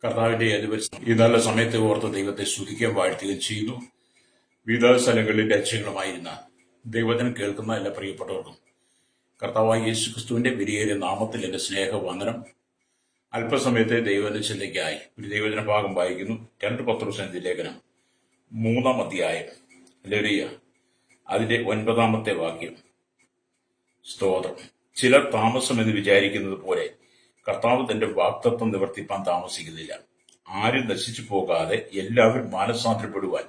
കർത്താവിന്റെ ഏതുപരിസ്ഥിതി ഈ നല്ല സമയത്തെ ഓർത്ത് ദൈവത്തെ സ്തുതിക്കുകയും വാഴ്ത്തുകയും ചെയ്യുന്നു. വിവിധ സ്ഥലങ്ങളിൽ രക്ഷകളുമായിരുന്ന ദൈവത്തിനും കേൾക്കുന്ന എല്ലാ പ്രിയപ്പെട്ടവർക്കും കർത്താവായ യേശുക്രിസ്തുവിന്റെ വിലയേറിയ നാമത്തിൽ എന്റെ സ്നേഹവന്ദനം. അല്പസമയത്തെ ദൈവത്തിന്റെ ചിന്തയ്ക്കായി ഒരു ദൈവജന ഭാഗം വായിക്കുന്നു. 2 പത്രോസിന്റെ ലേഖനം 3-ാം അധ്യായം, ഹല്ലേലൂയ, അതിന്റെ 9-ാമത്തെ വാക്യം. സ്തോത്രം. ചിലർ താമസമെന്ന് വിചാരിക്കുന്നത് പോലെ കർത്താവ് തന്റെ വാഗ്ദത്തം നിവർത്തിപ്പാൻ താമസിക്കുന്നില്ല. ആരും നശിച്ചു പോകാതെ എല്ലാവരും മാനസാന്തരപ്പെടുവാൻ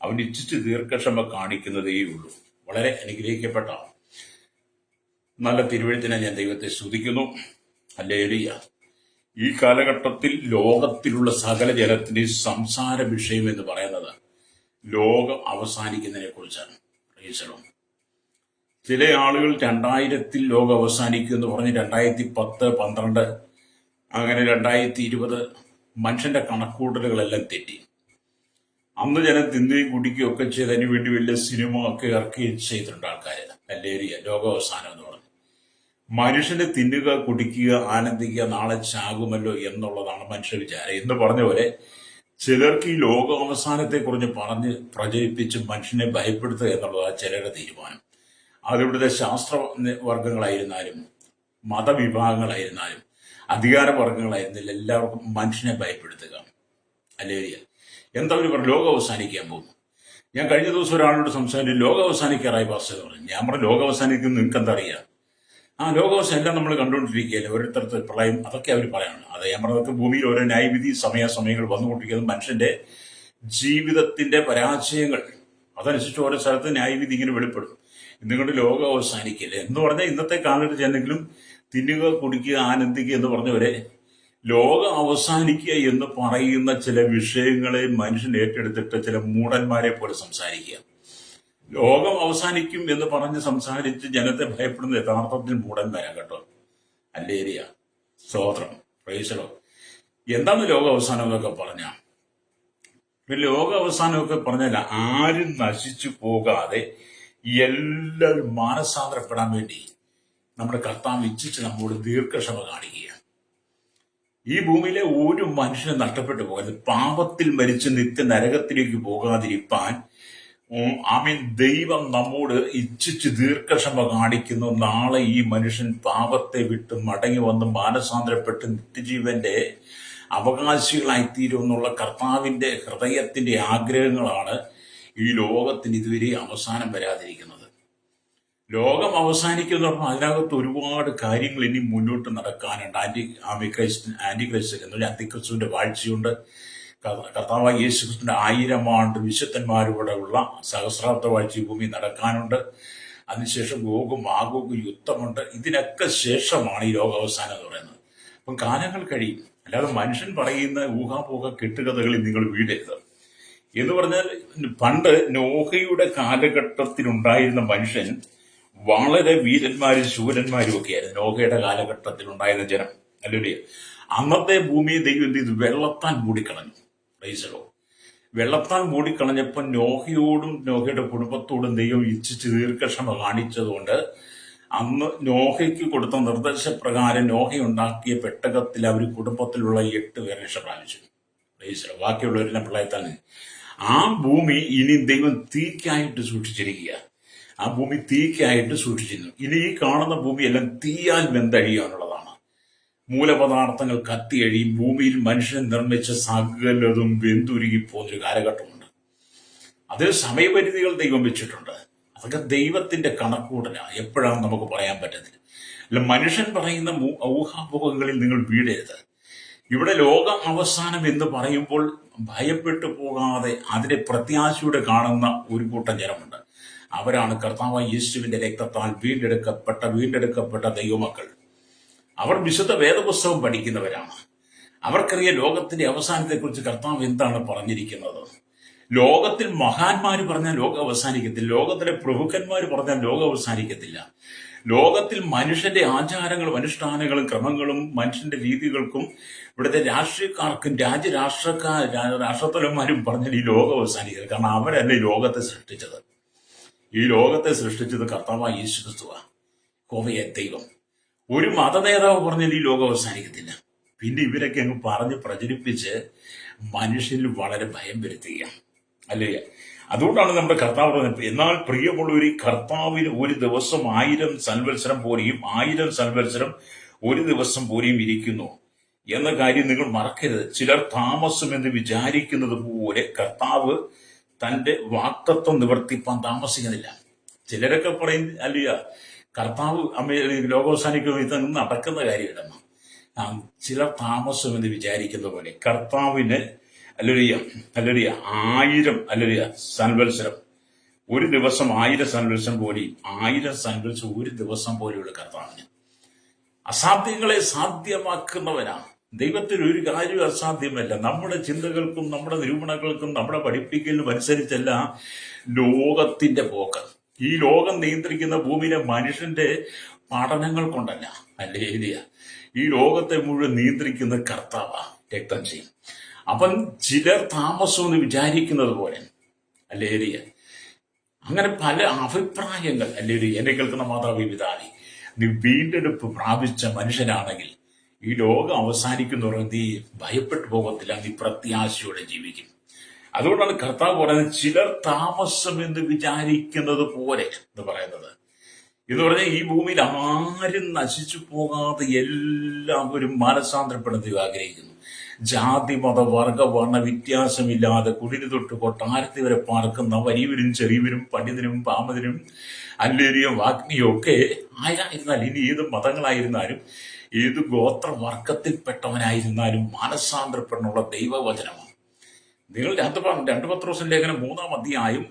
അവൻ ഇച്ഛിച്ച് ദീർഘക്ഷമ കാണിക്കുന്നതേയുള്ളൂ. വളരെ അനുഗ്രഹിക്കപ്പെട്ട നല്ല തിരുവഴുത്തിനെ ഞാൻ ദൈവത്തെ സ്തുതിക്കുന്നു. ഹല്ലേലൂയ. ഈ കാലഘട്ടത്തിൽ ലോകത്തിലുള്ള സകല ജനത്തിന്റെ സംസാര വിഷയം എന്ന് പറയുന്നത് ലോകം അവസാനിക്കുന്നതിനെ കുറിച്ചാണ്. ചില ആളുകൾ 2000 ലോകം അവസാനിക്കും എന്ന് പറഞ്ഞ് 2010, 12, അങ്ങനെ 2020 മനുഷ്യന്റെ കണക്കൂട്ടലുകളെല്ലാം തെറ്റി. അന്ന് ജനം തിന്നുകയും കുടിക്കുകയും ഒക്കെ ചെയ്ത് അതിനു വേണ്ടി വലിയ സിനിമ ഒക്കെ ഇറക്കുകയും ചെയ്തിട്ടുണ്ട് ആൾക്കാര്. ഹല്ലേലൂയ. ലോകാവസാനം എന്ന് പറഞ്ഞു മനുഷ്യനെ തിന്നുക, കുടിക്കുക, ആനന്ദിക്കുക, നാളെ ചാകുമല്ലോ എന്നുള്ളതാണ് മനുഷ്യ വിചാരം. എന്ന് പറഞ്ഞ പോലെ ചിലർക്ക് ഈ ലോകാവസാനത്തെ കുറിച്ച് പറഞ്ഞ് പ്രചരിപ്പിച്ച് മനുഷ്യനെ ഭയപ്പെടുത്തുക എന്നുള്ളതാണ് ചിലരുടെ തീരുമാനം. അതിവിടുത്തെ ശാസ്ത്ര വർഗങ്ങളായിരുന്നാലും മതവിഭാഗങ്ങളായിരുന്നാലും അധികാര വർഗങ്ങളായിരുന്നില്ല, എല്ലാവർക്കും മനുഷ്യനെ ഭയപ്പെടുത്തുക. ഹല്ലേലൂയ. എന്താ അവർ പറഞ്ഞു? ലോകം അവസാനിക്കാൻ പോകുന്നു. ഞാൻ കഴിഞ്ഞ ദിവസം ഒരാളോട് സംസാരിച്ചു, ലോകം അവസാനിക്കാറായി പാസ്റ്റർ പറഞ്ഞു. ഞാൻ പറഞ്ഞു, ലോകം അവസാനിക്കുന്നു നിങ്ങൾക്ക് എന്താ അറിയാം? ലോകാവസാനം എല്ലാം നമ്മൾ കണ്ടുകൊണ്ടിരിക്കുകയല്ലേ, ഓരോരുത്തർക്ക് പ്രളയം, അതൊക്കെ അവർ പറയണം. അത് ഞാൻ പറഞ്ഞതൊക്കെ ഭൂമിയിൽ ഓരോ ന്യായവിധി സമയാസമയങ്ങൾ വന്നുകൊണ്ടിരിക്കുന്നത് മനുഷ്യന്റെ ജീവിതത്തിന്റെ പരാജയങ്ങൾ, അതനുസരിച്ച് ഓരോ സ്ഥലത്ത് ന്യായവിധി ഇങ്ങനെ വെളിപ്പെടും. ഇന്നുകൊണ്ട് ലോകം അവസാനിക്കില്ല എന്ന് പറഞ്ഞാൽ ഇന്നത്തെ കാലത്ത് എന്തെങ്കിലും തിന്നുക, കുടിക്കുക, ആനന്ദിക്കുക എന്ന് പറഞ്ഞവരെ ലോകം അവസാനിക്കുക എന്ന് പറയുന്ന ചില വിഷയങ്ങളെ മനുഷ്യൻ ഏറ്റെടുത്തിട്ട് ചില മൂഢന്മാരെ പോലെ സംസാരിക്കുക. ലോകം അവസാനിക്കും എന്ന് പറഞ്ഞ് സംസാരിച്ച് ജനത്തെ ഭയപ്പെടുന്ന യഥാർത്ഥത്തിൽ മൂഢന്മാരാ കേട്ടോ. ഹല്ലേലൂയ. സ്തോത്രം. Praise the Lord. എന്താണ് ലോക അവസാനം എന്നൊക്കെ പറഞ്ഞ ലോക അവസാനമൊക്കെ പറഞ്ഞാൽ ആരും നശിച്ചു പോകാതെ എല്ലാവരും മാനസാന്തരപ്പെടാൻ വേണ്ടി നമ്മുടെ കർത്താവ് ഇച്ഛിച്ച് നമ്മോട് ദീർഘക്ഷമ കാണിക്കുക. ഈ ഭൂമിയിലെ ഒരു മനുഷ്യനും നഷ്ടപ്പെട്ടു പോകരുത്. പാപത്തിൽ മരിച്ച് നിത്യ നരകത്തിലേക്ക് പോകാതിരിപ്പാൻ ദൈവം നമ്മോട് ഇച്ഛിച്ച് ദീർഘക്ഷമ കാണിക്കുന്നു. നാളെ ഈ മനുഷ്യൻ പാപത്തെ വിട്ട് മടങ്ങി വന്ന് മാനസാന്തരപ്പെട്ട് നിത്യജീവന്റെ അവകാശികളായിത്തീരും എന്നുള്ള കർത്താവിന്റെ ഹൃദയത്തിന്റെ ആഗ്രഹങ്ങളാണ് ഈ ലോകത്തിന് ഇതുവരെ അവസാനം വരാതിരിക്കുന്നത്. ലോകം അവസാനിക്കുന്ന പറഞ്ഞാൽ അതിനകത്ത് ഒരുപാട് കാര്യങ്ങൾ ഇനി മുന്നോട്ട് നടക്കാനുണ്ട്. ആന്റിക്രൈസ്റ്റ് എന്നുള്ള അന്തിക്രിസ്തുവിന്റെ വാഴ്ചയുണ്ട്. കർത്താവായ യേശുക്രിസ്തുവിന്റെ 1000 ആണ്ട് വിശുദ്ധന്മാരുടെ ഉള്ള സഹസ്രാബ്ദ വാഴ്ച ഭൂമി നടക്കാനുണ്ട്. അതിനുശേഷം ഗോഗും മാഗോഗും യുദ്ധമുണ്ട്. ഇതിനൊക്കെ ശേഷമാണ് ഈ ലോകാവസാനം എന്ന് പറയുന്നത്. അപ്പം കാലങ്ങൾ കഴിയും. അല്ലാതെ മനുഷ്യൻ പറയുന്ന ഊഹാപോഹ കെട്ടുകഥകളിൽ നിങ്ങൾ വീഴരുത്. എന്ന് പറഞ്ഞാൽ പണ്ട് നോഹയുടെ കാലഘട്ടത്തിലുണ്ടായിരുന്ന മനുഷ്യൻ വളരെ വീരന്മാരും ശൂരന്മാരും ഒക്കെയായിരുന്നു. നോഹയുടെ കാലഘട്ടത്തിൽ ഉണ്ടായിരുന്ന ജനം. അല്ലേ? അന്നത്തെ ഭൂമിയെ ദൈവം എന്ത് ചെയ്തു? വെള്ളത്താൽ മൂടിക്കളഞ്ഞു. വെള്ളത്താൽ മൂടിക്കളഞ്ഞപ്പോൾ നോഹയോടും നോഹയുടെ കുടുംബത്തോടും ദൈവം ഇച്ഛിച്ച് ദീർഘക്ഷമ കാണിച്ചതുകൊണ്ട് അന്ന് നോഹയ്ക്ക് കൊടുത്ത നിർദ്ദേശപ്രകാരം നോഹയുണ്ടാക്കിയ പെട്ടകത്തിൽ അവർ കുടുംബത്തിലുള്ള 8 പേരെ രക്ഷ പ്രാപിച്ചു. ബാക്കിയുള്ളവരെല്ലാം പ്രളയത്താൽ. ആ ഭൂമി ഇനി ദൈവം തീക്കായിട്ട് സൂക്ഷിച്ചിരിക്കുക. ആ ഭൂമി തീക്കായിട്ട് സൂക്ഷിച്ചിരുന്നു. ഇനി ഈ കാണുന്ന ഭൂമിയെല്ലാം തീയാൽ വെന്തഴിയാനുള്ളതാണ്. മൂലപദാർത്ഥങ്ങൾ കത്തിയഴിയും. ഭൂമിയിൽ മനുഷ്യൻ നിർമ്മിച്ച സകലതും വെന്തുരുകിപ്പോന്നൊരു കാലഘട്ടമുണ്ട്. അതിൽ സമയപരിധികൾ ദൈവം വെച്ചിട്ടുണ്ട്. അതൊക്കെ ദൈവത്തിന്റെ കണക്കൂട്ടലാണ്. എപ്പോഴാണെന്ന് നമുക്ക് പറയാൻ പറ്റത്തില്ല. അല്ല, മനുഷ്യൻ പറയുന്ന ഊഹാപോഹങ്ങളിൽ നിങ്ങൾ വീഴരുത്. ഇവിടെ ലോക അവസാനം എന്ന് പറയുമ്പോൾ ഭയപ്പെട്ടു പോകാതെ അതിനെ പ്രത്യാശയോടെ കാണുന്ന ഒരു കൂട്ടം ജനമുണ്ട്. അവരാണ് കർത്താവായ യേശുവിന്റെ രക്തത്താൽ വീണ്ടെടുക്കപ്പെട്ട ദൈവമക്കൾ. അവർ വിശുദ്ധ വേദപുസ്തകം പഠിക്കുന്നവരാണ്. അവർക്കറിയാം ലോകത്തിന്റെ അവസാനത്തെക്കുറിച്ച് കർത്താവ് എന്താണ് പറഞ്ഞിരിക്കുന്നത്. ലോകത്തിൽ മഹാന്മാർ പറഞ്ഞാൽ ലോകം അവസാനിക്കത്തില്ല. ലോകത്തിലെ പ്രഭുക്കന്മാർ പറഞ്ഞാൽ ലോകം അവസാനിക്കത്തില്ല. ലോകത്തിൽ മനുഷ്യന്റെ ആചാരങ്ങളും അനുഷ്ഠാനങ്ങളും ക്രമങ്ങളും മനുഷ്യന്റെ രീതികൾക്കും ഇവിടുത്തെ രാഷ്ട്രീയക്കാർക്കും രാഷ്ട്രത്തലന്മാരും പറഞ്ഞാൽ ഈ ലോകം അവസാനിക്കരുത്. കാരണം അവരല്ല ഈ ലോകത്തെ സൃഷ്ടിച്ചത്. ഈ ലോകത്തെ സൃഷ്ടിച്ചത് കർത്താവായ യേശുക്രിസ്തുവാ, യഹോവയായ ദൈവം. ഒരു മതനേതാവ് പറഞ്ഞാൽ ഈ ലോകം അവസാനിക്കത്തില്ല. പിന്നെ ഇവരൊക്കെ അങ്ങ് പറഞ്ഞ് പ്രചരിപ്പിച്ച് മനുഷ്യനിൽ വളരെ ഭയം വരുത്തുക, അല്ലേ? അതുകൊണ്ടാണ് നമ്മുടെ കർത്താവ് പറഞ്ഞത്, എന്നാൽ പ്രിയമുള്ളവർ, കർത്താവിന് ഒരു ദിവസം 1000 സംവത്സരം പോലെയും 1000 സംവത്സരം ഒരു ദിവസം പോലെയും ഇരിക്കുന്നു എന്ന കാര്യം നിങ്ങൾ മറക്കരുത്. ചിലർ താമസം എന്ന് വിചാരിക്കുന്നത് പോലെ കർത്താവ് തന്റെ വാഗ്ദത്തം നിവർത്തിപ്പാൻ താമസിക്കുന്നില്ല. ചിലരൊക്കെ പറയും, അല്ലയ കർത്താവ് ലോകാവസാനിക്കും, ഇതൊന്നും നടക്കുന്ന കാര്യമില്ലെന്ന്. ചിലർ താമസം എന്ന് വിചാരിക്കുന്ന പോലെ കർത്താവിന് അല്ലൊരിയ 1000 അല്ലൊരിയ സംവത്സരം ഒരു ദിവസം 1000 സംവത്സരം പോലെയും 1000 സംവത്സരം ഒരു ദിവസം പോലെയുള്ള കർത്താവിന് അസാധ്യങ്ങളെ സാധ്യമാക്കുന്നവനാണ്. ദൈവത്തിന് ഒരു കാര്യവും അസാധ്യമല്ല. നമ്മുടെ ചിന്തകൾക്കും നമ്മുടെ നിരൂപണങ്ങൾക്കും നമ്മുടെ പഠിപ്പിക്കലിനും അനുസരിച്ചല്ല ലോകത്തിന്റെ പോക്ക്. ഈ ലോകം നിയന്ത്രിക്കുന്ന ഭൂമിയിലെ മനുഷ്യന്റെ പഠനങ്ങൾ കൊണ്ടല്ല, അല്ലേ? ഈ ലോകത്തെ മുഴുവൻ നിയന്ത്രിക്കുന്ന കർത്താവാ, രക്തം ചെയ്യും. അപ്പം ചിലർ താമസം എന്ന് വിചാരിക്കുന്നത് പോലെ, അല്ലേ? അങ്ങനെ പല അഭിപ്രായങ്ങൾ, അല്ലേ? എന്നെ കേൾക്കുന്ന മാതാവി പിതാവി, നീ വീണ്ടെടുപ്പ് പ്രാപിച്ച മനുഷ്യനാണെങ്കിൽ ഈ ലോകം അവസാനിക്കുന്നവർ നീ ഭയപ്പെട്ടു പോകത്തില്ല, നീ പ്രത്യാശയോടെ ജീവിക്കും. അതുകൊണ്ടാണ് കർത്താവ് പറയുന്നത്, ചിലർ താമസം എന്ന് വിചാരിക്കുന്നത് പോലെ എന്ന് പറയുന്നത്. എന്ന് പറഞ്ഞാൽ ഈ ഭൂമിയിൽ ആരും നശിച്ചു പോകാതെ എല്ലാവരും മാനസാന്തരപ്പെടുന്നത് ആഗ്രഹിക്കുന്നു. ജാതി മത വർഗ വർണ്ണ വ്യത്യാസമില്ലാതെ കുടിന് തൊട്ട് കൊട്ടാരത്തിൽ വരെ പാർക്കുന്ന വലിയവരും ചെറിയവരും പണ്ഡിതനും പാമതിനും അല്ലേരിയും വാഗ്നിയും ഒക്കെ ആരായിരുന്നാലും, ഇനി ഏത് മതങ്ങളായിരുന്നാലും ഏത് ഗോത്രവർഗത്തിൽപ്പെട്ടവനായിരുന്നാലും മാനസാന്തരപ്പെടാനുള്ള ദൈവവചനമാണ്. നിങ്ങൾ 2 പത്രോസ് ലേഖനം 3-ാം അധ്യായം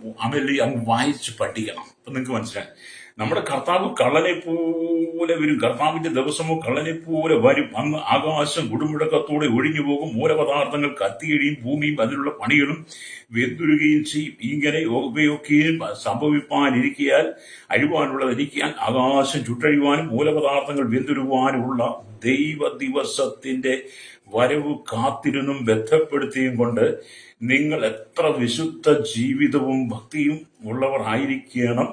അങ്ങ് വായിച്ച് പഠിക്കണം. അപ്പൊ നിങ്ങൾക്ക് മനസ്സിലായി, നമ്മുടെ കർത്താവ് കള്ളനെ പോലെ വരും. കർത്താവിന്റെ ദിവസമോ കള്ളനെ പോലെ വരും. അന്ന് ആകാശം കൊടുമുഴക്കത്തോടെ ഒഴിഞ്ഞു പോകും, മൂലപദാർത്ഥങ്ങൾ കത്തിയിടിയും, ഭൂമിയും അതിലുള്ള പണികളും വെന്തുരുകയും ചെയ്യും. ഇങ്ങനെ ഉപയോഗിക്കുകയും സംഭവിപ്പാനിരിക്കാൻ അഴിവാനുള്ളതിരിക്കാൻ ആകാശം ചുട്ടഴിവാനും മൂലപദാർത്ഥങ്ങൾ വെന്തുരുവാനുമുള്ള ദൈവ ദിവസത്തിന്റെ വരവ് കാത്തിരുന്നും ബന്ധപ്പെടുത്തിയും കൊണ്ട് നിങ്ങൾ എത്ര വിശുദ്ധ ജീവിതവും ഭക്തിയും ഉള്ളവർ ആയിരിക്കണം.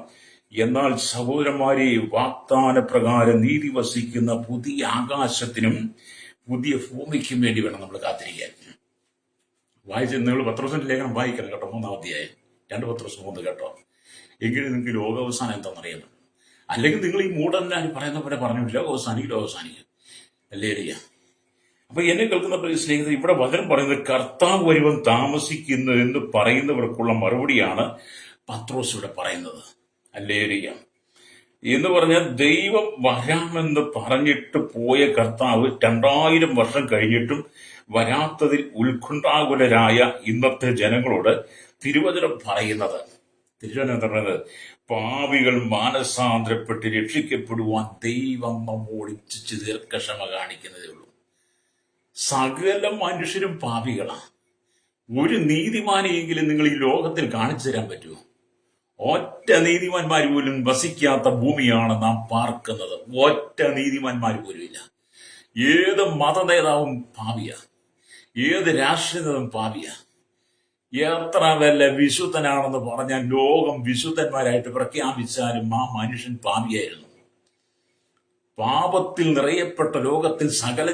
എന്നാൽ സഹോദരന്മാരെ, വാഗ്ദാന പ്രകാരം നീതി വസിക്കുന്ന പുതിയ ആകാശത്തിനും പുതിയ ഭൂമിക്കും വേണ്ടി വേണം നമ്മൾ കാത്തിരിക്കാൻ. വായിച്ച് നിങ്ങൾ പത്രോസിന്റെ ലേഖനം വായിക്കണം കേട്ടോ, 3-ാം അധ്യായം 2 പത്രോസ് 3 കേട്ടോ. എങ്കിലും നിങ്ങൾക്ക് ലോകാവസാനം എന്താണെന്നറിയുന്നു. അല്ലെങ്കിൽ നിങ്ങൾ ഈ മൂടന്മാർ പറയുന്ന പോലെ പറഞ്ഞു ലോകാവസാനിക്കും, അല്ലേ? അപ്പൊ എന്നെ കേൾക്കുന്ന സ്നേഹിതർ, ഇവിടെ വചനം പറയുന്നത് കർത്താവ് വരുവൻ താമസിക്കുന്നു എന്ന് പറയുന്നവർക്കുള്ള മറുപടിയാണ് പത്രോസ് ഇവിടെ പറയുന്നത്, അല്ലേ? എന്ന് പറഞ്ഞാൽ ദൈവം വരാമെന്ന് പറഞ്ഞിട്ട് പോയ കർത്താവ് 2000 വർഷം കഴിഞ്ഞിട്ടും വരാത്തതിൽ ഉത്കണ്ഠാകുലരായ ഇന്നത്തെ ജനങ്ങളോട് തിരുവചനം പറയുന്നത് പാപികൾ മാനസാന്തരപ്പെട്ട് രക്ഷിക്കപ്പെടുവാൻ ദൈവം നമ്മോട് ഇച്ഛിച്ച് ദീർഘക്ഷമ കാണിക്കുന്നതേ ഉള്ളൂ. സകല മനുഷ്യരും പാപികളാണ്. ഒരു നീതിമാനെയെങ്കിലും നിങ്ങൾ ഈ ലോകത്തിൽ കാണിച്ചു തരാൻ പറ്റുമോ? ഒറ്റ നീതിമാന്മാർ പോലും വസിക്കാത്ത ഭൂമിയാണ് നാം പാർക്കുന്നത്. ഒറ്റ നീതിമാന്മാർ പോലും ഇല്ല. ഏത് മതനേതാവും പാപിയ, ഏത് രാഷ്ട്രീയ നേതാവും പാപിയ. എത്ര വല്ല വിശുദ്ധനാണെന്ന് പറഞ്ഞാൽ ലോകം വിശുദ്ധന്മാരായിട്ട് പ്രഖ്യാപിച്ചാലും ആ മനുഷ്യൻ പാപിയായിരുന്നു. പാപത്തിൽ നിറയപ്പെട്ട ലോകത്തിൽ സകല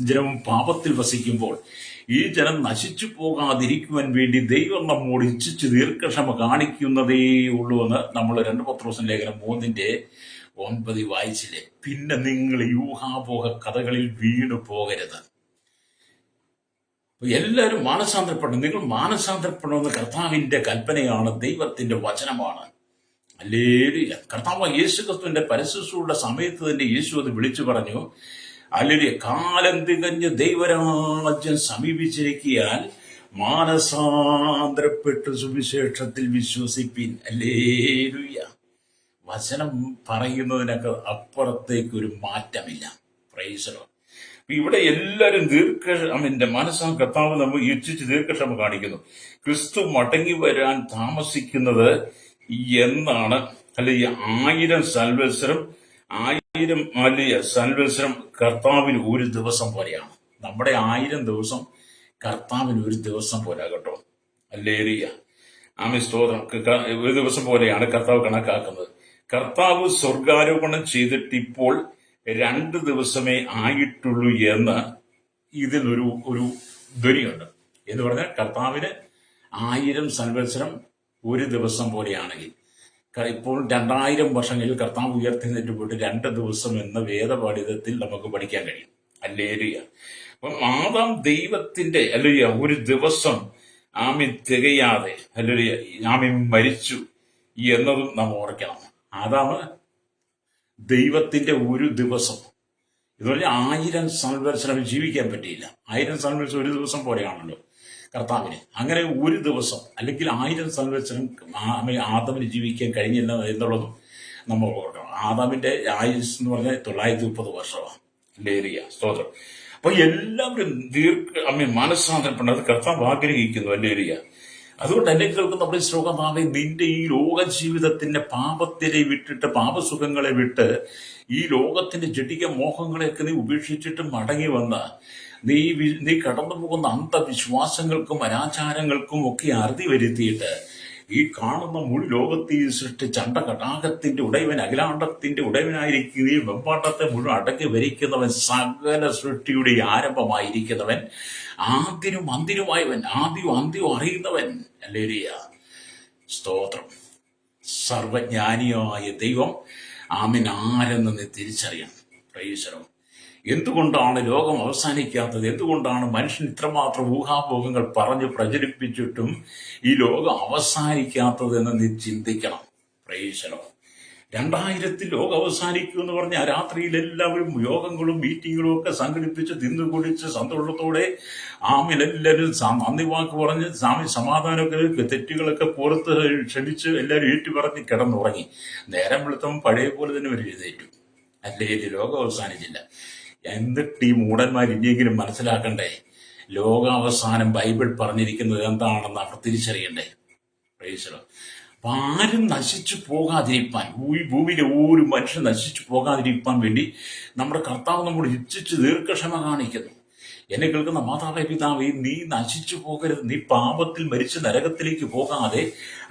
ജനവും പാപത്തിൽ വസിക്കുമ്പോൾ ഈ ജനം നശിച്ചു പോകാതിരിക്കുവാൻ വേണ്ടി ദൈവം നമ്മോട് ഇച്ഛിച്ച് ദീർഘക്ഷമ കാണിക്കുന്നതേ ഉള്ളൂ എന്ന് നമ്മൾ 2 പത്രോസ് ലേഖനം 3-9 വായിച്ചില്ലേ. പിന്നെ നിങ്ങൾ യൂഹാപോഹ കഥകളിൽ വീണു പോകരുത്. എല്ലാവരും മാനസാന്തരപ്പെടണം. നിങ്ങൾ മാനസാന്തരപ്പെടണമെന്ന് കർത്താവിന്റെ കൽപ്പനയാണ്, ദൈവത്തിന്റെ വചനമാണ്. ഹല്ലേലൂയ. കർത്താവ് യേശുക്രിസ്തുവിന്റെ പരസ്യയുടെ സമയത്ത് തന്നെ യേശു അത് വിളിച്ചു പറഞ്ഞു, ഹല്ലേലൂയ. കാലം തികഞ്ഞ് ദൈവരാജ്യം സമീപിച്ചിരിക്കാൻ മാനസാന്തരപ്പെട്ട് സുവിശേഷത്തിൽ വിശ്വസിപ്പിൻ. ഹല്ലേലൂയ. വചനം പറയുന്നതിനൊക്കെ അപ്പുറത്തേക്ക് ഒരു മാറ്റമില്ല. Praise the Lord. ഇവിടെ എല്ലാവരും മനസ്സാം കർത്താവ് നമ്മൾ ഇച്ഛിച്ച് ദീർഘക്ഷമ കാണിക്കുന്നു. ക്രിസ്തു മടങ്ങി വരാൻ താമസിക്കുന്നത് എന്നാണ്, അല്ലെങ്കിൽ 1000 സംവത്സരം കർത്താവിന് ഒരു ദിവസം പോലെയാണ്. നമ്മുടെ 1000 ദിവസം കർത്താവിന് ഒരു ദിവസം പോലെ കേട്ടോ, ഹല്ലേലൂയ. സ്തോത്രം. ഒരു ദിവസം പോലെയാണ് കർത്താവ് കണക്കാക്കുന്നത്. കർത്താവ് സ്വർഗാരോപണം ചെയ്തിട്ട് ഇപ്പോൾ 2 ദിവസമേ ആയിട്ടുള്ളൂ എന്ന് ഇതിനൊരു ഒരു ധ്വനിയുണ്ട് എന്ന് പറഞ്ഞാൽ കർത്താവിന് 1000 സംവത്സരം ഒരു ദിവസം പോലെയാണെങ്കിൽ ഇപ്പോൾ 2000 വർഷങ്ങളിൽ കർത്താവ് ഉയർത്തിന്നിട്ട് പോയിട്ട് 2 ദിവസം എന്ന വേദപഠിതത്തിൽ നമുക്ക് പഠിക്കാൻ കഴിയും. ഹല്ലേലൂയ. അപ്പം ആദാം ദൈവത്തിന്റെ ഹല്ലേലൂയ ഒരു ദിവസം ആമീൻ തികയാതെ ഹല്ലേലൂയ ആമീൻ മരിച്ചു എന്നതും നാം ഓർക്കണം. ആദാം ദൈവത്തിന്റെ ഒരു ദിവസം എന്ന് പറഞ്ഞാൽ 1000 സംവത്സരം ജീവിക്കാൻ പറ്റിയില്ല. 1000 സംവത്സരം ഒരു ദിവസം പോലെയാണല്ലോ കർത്താവിന്. അങ്ങനെ ഒരു ദിവസം അല്ലെങ്കിൽ 1000 സംവത്സരം ആദാമിന് ജീവിക്കാൻ കഴിഞ്ഞില്ല എന്നുള്ളതും നമ്മൾ ഓർക്കണം. ആദാമിന്റെ ആയുസ് എന്ന് പറഞ്ഞാൽ 930 വർഷമാണ്. ലേറിയ സ്തോത്രം. അപ്പൊ എല്ലാവരും മനസ്സാന്തരപ്പെടുന്നത് കർത്താവ് ആഗ്രഹിക്കുന്നു. ലേറിയ. അതുകൊണ്ട് എന്നെ കേൾക്കുന്ന നമ്മുടെ ശ്ലോകമാവേ, നിന്റെ ഈ ലോക ജീവിതത്തിന്റെ പാപത്തിനെ വിട്ടിട്ട്, പാപസുഖങ്ങളെ വിട്ട്, ഈ ലോകത്തിന്റെ ജടിക മോഹങ്ങളെയൊക്കെ നീ ഉപേക്ഷിച്ചിട്ട് മടങ്ങി വന്ന നീ കടന്നു പോകുന്ന അന്ധവിശ്വാസങ്ങൾക്കും അനാചാരങ്ങൾക്കും ഒക്കെ അറുതി വരുത്തിയിട്ട് ഈ കാണുന്ന മുഴു ലോകത്തെ സൃഷ്ടിച്ച അണ്ടകടാകത്തിന്റെ ഉടയവൻ, അഖിലാണ്ടത്തിന്റെ ഉടയവനായിരിക്കും ഈ വെമ്പാട്ടത്തെ മുഴുവൻ അടക്കി ഭരിക്കുന്നവൻ, സകല സൃഷ്ടിയുടെ ആരംഭമായിരിക്കുന്നവൻ, ആദ്യനും അന്തിനുമായവൻ, ആദ്യവും അന്ത്യവും അറിയുന്നവൻ. ഹല്ലേലൂയ സ്തോത്രം. സർവജ്ഞാനിയായ ദൈവം ആമേൻ ആരെന്ന് നീ തിരിച്ചറിയണം. പ്രൈസ്. എന്തുകൊണ്ടാണ് ലോകം അവസാനിക്കാത്തത്? എന്തുകൊണ്ടാണ് മനുഷ്യൻ ഇത്രമാത്രം ഊഹാഭോഗങ്ങൾ പറഞ്ഞു പ്രചരിപ്പിച്ചിട്ടും ഈ ലോകം അവസാനിക്കാത്തത് എന്ന് നീ ചിന്തിക്കണം. പ്രൈസ്. 2000 ലോകം അവസാനിക്കും എന്ന് പറഞ്ഞ ആ രാത്രിയിൽ എല്ലാവരും യോഗങ്ങളും മീറ്റിങ്ങുകളും ഒക്കെ സംഘടിപ്പിച്ച് തിന്നുകുടിച്ച് സന്തോഷത്തോടെ ആമിലെല്ലാവരും നന്ദി വാക്ക് പറഞ്ഞ് സമാധാനമൊക്കെ തെറ്റുകളൊക്കെ പുറത്ത് ക്ഷണിച്ച് എല്ലാവരും ഏറ്റുപറഞ്ഞ് കിടന്നുറങ്ങി. നേരം വെളുത്തം പഴയ പോലെ തന്നെ ഒരു എഴുന്നേറ്റു. അല്ലെങ്കിൽ ലോകം അവസാനിച്ചില്ല. എന്നിട്ട് ഈ മൂടന്മാർ ഇനിയെങ്കിലും മനസ്സിലാക്കണ്ടേ, ലോകാവസാനം ബൈബിൾ പറഞ്ഞിരിക്കുന്നത് എന്താണെന്ന് അവർ തിരിച്ചറിയണ്ടേ. പ്രൈസ്. അപ്പൊ ആരും നശിച്ചു പോകാതിരിക്കാൻ, ഈ ഭൂമിയിലെ ഒരു മനുഷ്യൻ നശിച്ചു പോകാതിരിക്കാൻ വേണ്ടി നമ്മുടെ കർത്താവ് നമ്മോട് ഇച്ഛിച്ച് ദീർഘക്ഷമ കാണിക്കുന്നു. എന്നെ കേൾക്കുന്ന മാതാവേ, പിതാവേ, നീ നശിച്ചു പോകരുത്. നീ പാപത്തിൽ മരിച്ച് നരകത്തിലേക്ക് പോകാതെ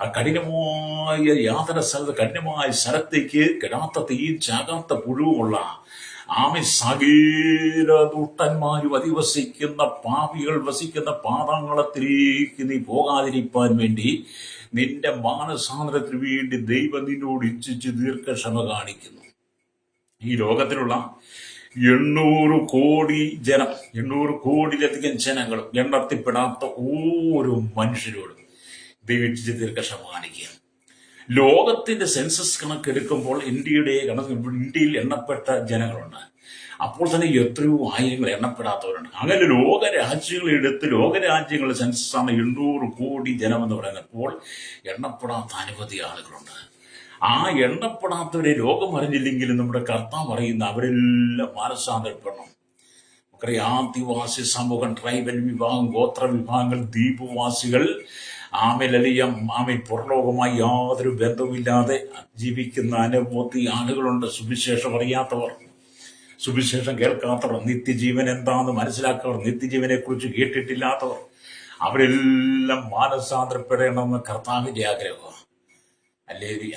ആ കഠിനമായ യാതന സ്ഥലത്ത്, കഠിനമായ സ്ഥലത്തേക്ക് കെടാത്ത തീയും ചാകാത്ത പുഴുവുമുള്ള സകല ദുഷ്ടന്മാരും അധിവസിക്കുന്ന പാപികൾ വസിക്കുന്ന പാതാളത്തിലേക്ക് നീ പോകാതിരിക്കാൻ വേണ്ടി നിന്റെ മാനസാന്തരത്തിന് വേണ്ടി ദൈവം നിന്നോട് ഇച്ഛിച്ച് ദീർഘക്ഷമ കാണിക്കുന്നു. ഈ ലോകത്തിലുള്ള 800 കോടി ജനം, 800 കോടിയിലധികം ജനങ്ങളും എണ്ണത്തിൽപ്പെടാത്ത ഓരോ മനുഷ്യരോടും ദൈവം ഇച്ഛിച്ച് ദീർഘക്ഷമ കാണിക്കുക. ലോകത്തിന്റെ സെൻസസ് കണക്കെടുക്കുമ്പോൾ ഇന്ത്യയിൽ എണ്ണപ്പെട്ട ജനങ്ങളുണ്ട്. അപ്പോൾ തന്നെ എത്രയോ ആയിരങ്ങൾ എണ്ണപ്പെടാത്തവരുണ്ട്. അങ്ങനെ ലോകരാജ്യങ്ങളെടുത്ത് ലോകരാജ്യങ്ങളുടെ സെൻസസ് ആണ് 800 കോടി ജനം എന്ന് പറയുന്നപ്പോൾ എണ്ണപ്പെടാത്ത അനവധി ആളുകളുണ്ട്. ആ എണ്ണപ്പെടാത്തവരെ ലോകം അറിഞ്ഞില്ലെങ്കിലും നമ്മുടെ കർത്താവ് അറിയുന്ന അവരെല്ലാം മാനസാന്തരപ്പെടണം. ആദിവാസി സമൂഹം, ട്രൈബൽ വിഭാഗം, ഗോത്ര വിഭാഗങ്ങൾ, ദ്വീപവാസികൾ, പുറലോകമായി യാതൊരു ബന്ധവുമില്ലാതെ ജീവിക്കുന്ന അനവധി ആളുകളുണ്ട്. സുവിശേഷം അറിയാത്തവർ, സുവിശേഷം കേൾക്കാത്തവർ, നിത്യജീവൻ എന്താണെന്ന് മനസ്സിലാത്തവർ, നിത്യജീവനെ കുറിച്ച് കേട്ടിട്ടില്ലാത്തവർ, അവരെല്ലാം മാനസാന്തരപ്പെടണമെന്ന് കർത്താവിന്റെ ആഗ്രഹമാണ്. ഹല്ലേലൂയ.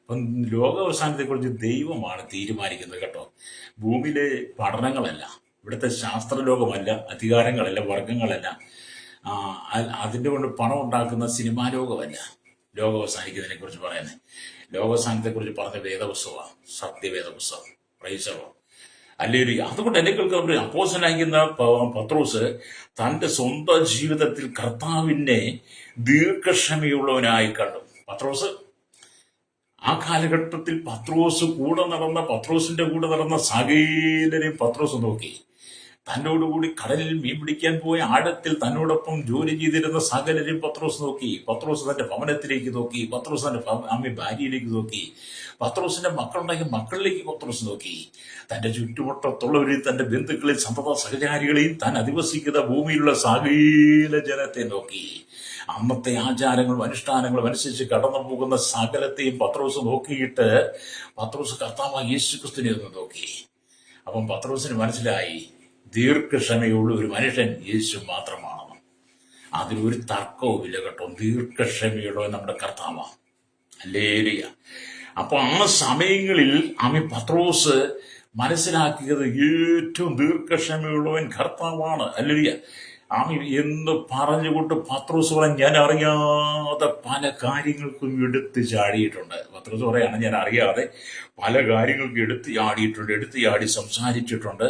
അപ്പം ലോകാവസാനത്തെക്കുറിച്ച് ദൈവമാണ് തീരുമാനിക്കുന്നത് കേട്ടോ. ഭൂമിയിലെ പഠനങ്ങളല്ല, ഇവിടുത്തെ ശാസ്ത്രലോകമല്ല, അധികാരങ്ങളല്ല, വർഗങ്ങളല്ല, അതിൻ്റെ കൊണ്ട് പണം ഉണ്ടാക്കുന്ന സിനിമാ ലോകമല്ല ലോകം അവസാനിക്കുന്നതിനെ കുറിച്ച് പറയുന്നത്. ലോകാവസാനത്തെക്കുറിച്ച് പറഞ്ഞ വേദപുസ്തകമാണ്, സത്യവേദപുസ്തകം. പ്രൈസറോ അല്ലെങ്കിൽ. അതുകൊണ്ട് എന്നെ കേൾക്കുന്ന അപ്പോസ്തലനായിരിക്കുന്ന പത്രോസ് തന്റെ സ്വന്തം ജീവിതത്തിൽ കർത്താവിനെ ദീർഘക്ഷമയുള്ളവനായി കണ്ടു. പത്രോസ് ആ കാലഘട്ടത്തിൽ പത്രോസിന്റെ കൂടെ നടന്ന സകലരെയും പത്രോസ് നോക്കി. തന്നോടുകൂടി കടലിൽ മീൻ പിടിക്കാൻ പോയ ആഴത്തിൽ തന്നോടൊപ്പം ജോലി ചെയ്തിരുന്ന സകലരെയും പത്രോസ് നോക്കി. പത്രോസ് തന്റെ ഭവനത്തിലേക്ക് നോക്കി. പത്രോസ് തന്റെ ഭാര്യയിലേക്ക് നോക്കി. പത്രോസിന്റെ മക്കളുണ്ടെങ്കിൽ മക്കളിലേക്ക് പത്രോസ് നോക്കി. തന്റെ ചുറ്റുവട്ടത്തുള്ളവരെയും തന്റെ ബന്ധുക്കളെയും സന്തത സഹചാരികളെയും താൻ അധിവസിക്കുന്ന ഭൂമിയിലുള്ള സകല ജനത്തെ നോക്കി. അന്നത്തെ ആചാരങ്ങളും അനുഷ്ഠാനങ്ങളും അനുസരിച്ച് കടന്നു പോകുന്ന സകലത്തെയും പത്രോസ് നോക്കിയിട്ട് പത്രോസ് കർത്താവായ യേശുക്രിസ്തുവിനെ ഒന്ന് നോക്കി. അപ്പം പത്രോസിന് മനസ്സിലായി, ദീർഘക്ഷമയുള്ള ഒരു മനുഷ്യൻ യേശു മാത്രമാണെന്ന്. അതിലൊരു തർക്കവുമില്ല കേട്ടോ. ദീർഘക്ഷമയുള്ള നമ്മുടെ കർത്താവാണ്. ഹല്ലേലൂയ. അപ്പൊ ആ സമയങ്ങളിൽ പത്രോസ് മനസ്സിലാക്കിയത് ഏറ്റവും ദീർഘക്ഷമയുള്ളവൻ കർത്താവാണ്. ഹല്ലേലൂയ. ആമീൻ എന്ന് പറഞ്ഞുകൊണ്ട് പത്രോസ് പറയാൻ, ഞാൻ അറിയാതെ പല കാര്യങ്ങൾക്കും എടുത്ത് ചാടിയിട്ടുണ്ട്. പത്രോസ് പറയാണ്, ഞാൻ അറിയാതെ പല കാര്യങ്ങൾക്കും എടുത്ത് ചാടി സംസാരിച്ചിട്ടുണ്ട്,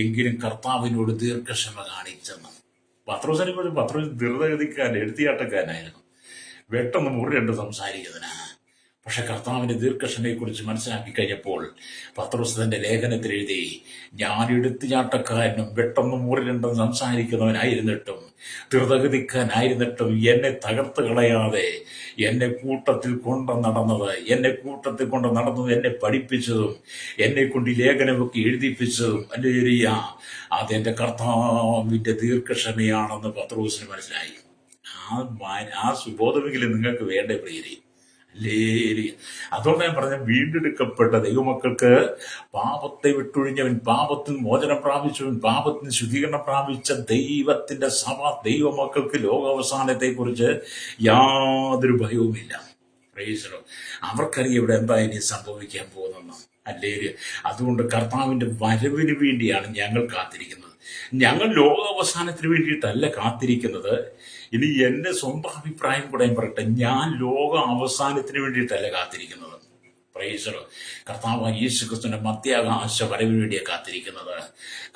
എങ്കിലും കർത്താവിനോട് ദീർഘക്ഷമ കാണിച്ചെന്ന്. പത്രോസിനെ കുറിച്ച്, പത്രോസ് ധൃതഗതിക്കാരൻ, എടുത്തിയാട്ടക്കാരനായിരുന്നു, പെട്ടെന്ന് മുറിയുണ്ട് സംസാരിക്കുന്നതിന്. പക്ഷെ കർത്താവിന്റെ ദീർഘക്ഷമയെക്കുറിച്ച് മനസ്സിലാക്കി കഴിഞ്ഞപ്പോൾ പത്രോസ് തന്റെ ലേഖനത്തിൽ എഴുതി, ഞാൻ എടുത്തുചാട്ടക്കാരനും പെട്ടെന്ന് മൂറിലുണ്ടെന്ന് സംസാരിക്കുന്നവനായിരുന്നിട്ടും ധൃതഗതിക്കാരനായിരുന്നിട്ടും എന്നെ തകർത്ത് കളയാതെ എന്നെ കൂട്ടത്തിൽ കൊണ്ട് നടന്നത്, എന്നെ പഠിപ്പിച്ചതും എന്നെ കൊണ്ട് ഈ ലേഖനമൊക്കെ എഴുതിപ്പിച്ചതും ഹല്ലേലൂയ, അതെന്റെ കർത്താവിന്റെ ദീർഘക്ഷമയാണെന്ന് പത്രോസിന് മനസ്സിലായി. ആ സുബോധമെങ്കിലും നിങ്ങൾക്ക് വേണ്ടേ പ്രിയരെ? ഹല്ലേലൂയ. അതുകൊണ്ട് ഞാൻ പറഞ്ഞ, വീണ്ടെടുക്കപ്പെട്ട ദൈവമക്കൾക്ക്, പാപത്തെ വിട്ടൊഴിഞ്ഞവൻ, പാപത്തിൽ മോചനം പ്രാപിച്ചവൻ, പാപത്തിന് ശുദ്ധീകരണം പ്രാപിച്ച ദൈവത്തിന്റെ സഭ ദൈവമക്കൾക്ക് ലോകാവസാനത്തെ കുറിച്ച് യാതൊരു ഭയവുമില്ല. Praise the Lord. അവർക്കറിയാം ഇവിടെ എന്താ ഇനി സംഭവിക്കാൻ പോകുന്നെന്ന്. ഹല്ലേലൂയ. അതുകൊണ്ട് കർത്താവിന്റെ വരവിന് വേണ്ടിയാണ് ഞങ്ങൾ കാത്തിരിക്കുന്നത്. ഞങ്ങൾ ലോകാവസാനത്തിന് വേണ്ടിയിട്ടല്ല കാത്തിരിക്കുന്നത്. ഇനി എന്റെ സ്വന്തം അഭിപ്രായം കൂടെ ഞാൻ പറയട്ടെ, ഞാൻ ലോക അവസാനത്തിന് വേണ്ടിയിട്ടല്ല കാത്തിരിക്കുന്നത്. Praise the Lord. കർത്താവായ യേശുക്രിസ്തുവിന്റെ മധ്യാകാശ വരവിന് വേണ്ടിയാണ് കാത്തിരിക്കുന്നത്.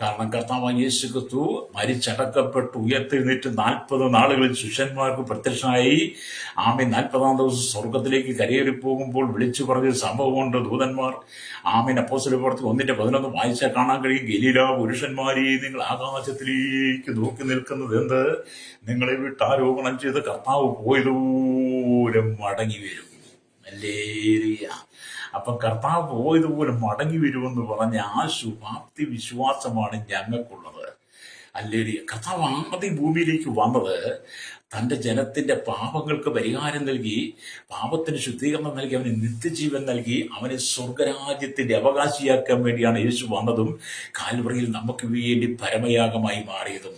കാരണം കർത്താവായ യേശുക്രിസ്തു മരിച്ചടക്കപ്പെട്ട് ഉയർത്തെഴുന്നേറ്റ് 40 നാളുകളിൽ ശിഷ്യന്മാർക്ക് പ്രത്യക്ഷനായി. ആമേൻ. 40-ാം ദിവസം സ്വർഗത്തിലേക്ക് കരയേറി പോകുമ്പോൾ വിളിച്ചു പറഞ്ഞ സംഭവമുണ്ട്. ദൂതന്മാർ, ആമേൻ, അപ്പോസ്തല പ്രവൃത്തി 1:11 വായിച്ചാൽ കാണാൻ കഴിയും. ഗലീല പുരുഷന്മാരെ, നിങ്ങൾ ആകാശത്തിലേക്ക് നോക്കി നിൽക്കുന്നത് എന്ത്? നിങ്ങളെ വിട്ട് ആരോപണം ചെയ്ത് കർത്താവ് പോയതുപോലെ മടങ്ങി വരും. ഹല്ലേലൂയ. അപ്പൊ കർത്താവ് പോയതുപോലെ മടങ്ങി വരുമെന്ന് പറഞ്ഞ ആ ശുഭാപ്തി വിശ്വാസമാണ് ഞങ്ങൾക്കുള്ളത്. ഹല്ലേലൂയ. കർത്താവ് ആദ്യ ഭൂമിയിലേക്ക് വന്നത് തന്റെ ജനത്തിന്റെ പാപങ്ങൾക്ക് പരിഹാരം നൽകി, പാപത്തിന് ശുദ്ധീകരണം നൽകി, അവന് നിത്യജീവൻ നൽകി, അവനെ സ്വർഗരാജ്യത്തിന്റെ അവകാശിയാക്കാൻ വേണ്ടിയാണ് യേശു വന്നതും കാൽവറിയിൽ നമുക്ക് വേണ്ടി പരമയാഗമായി മാറിയതും.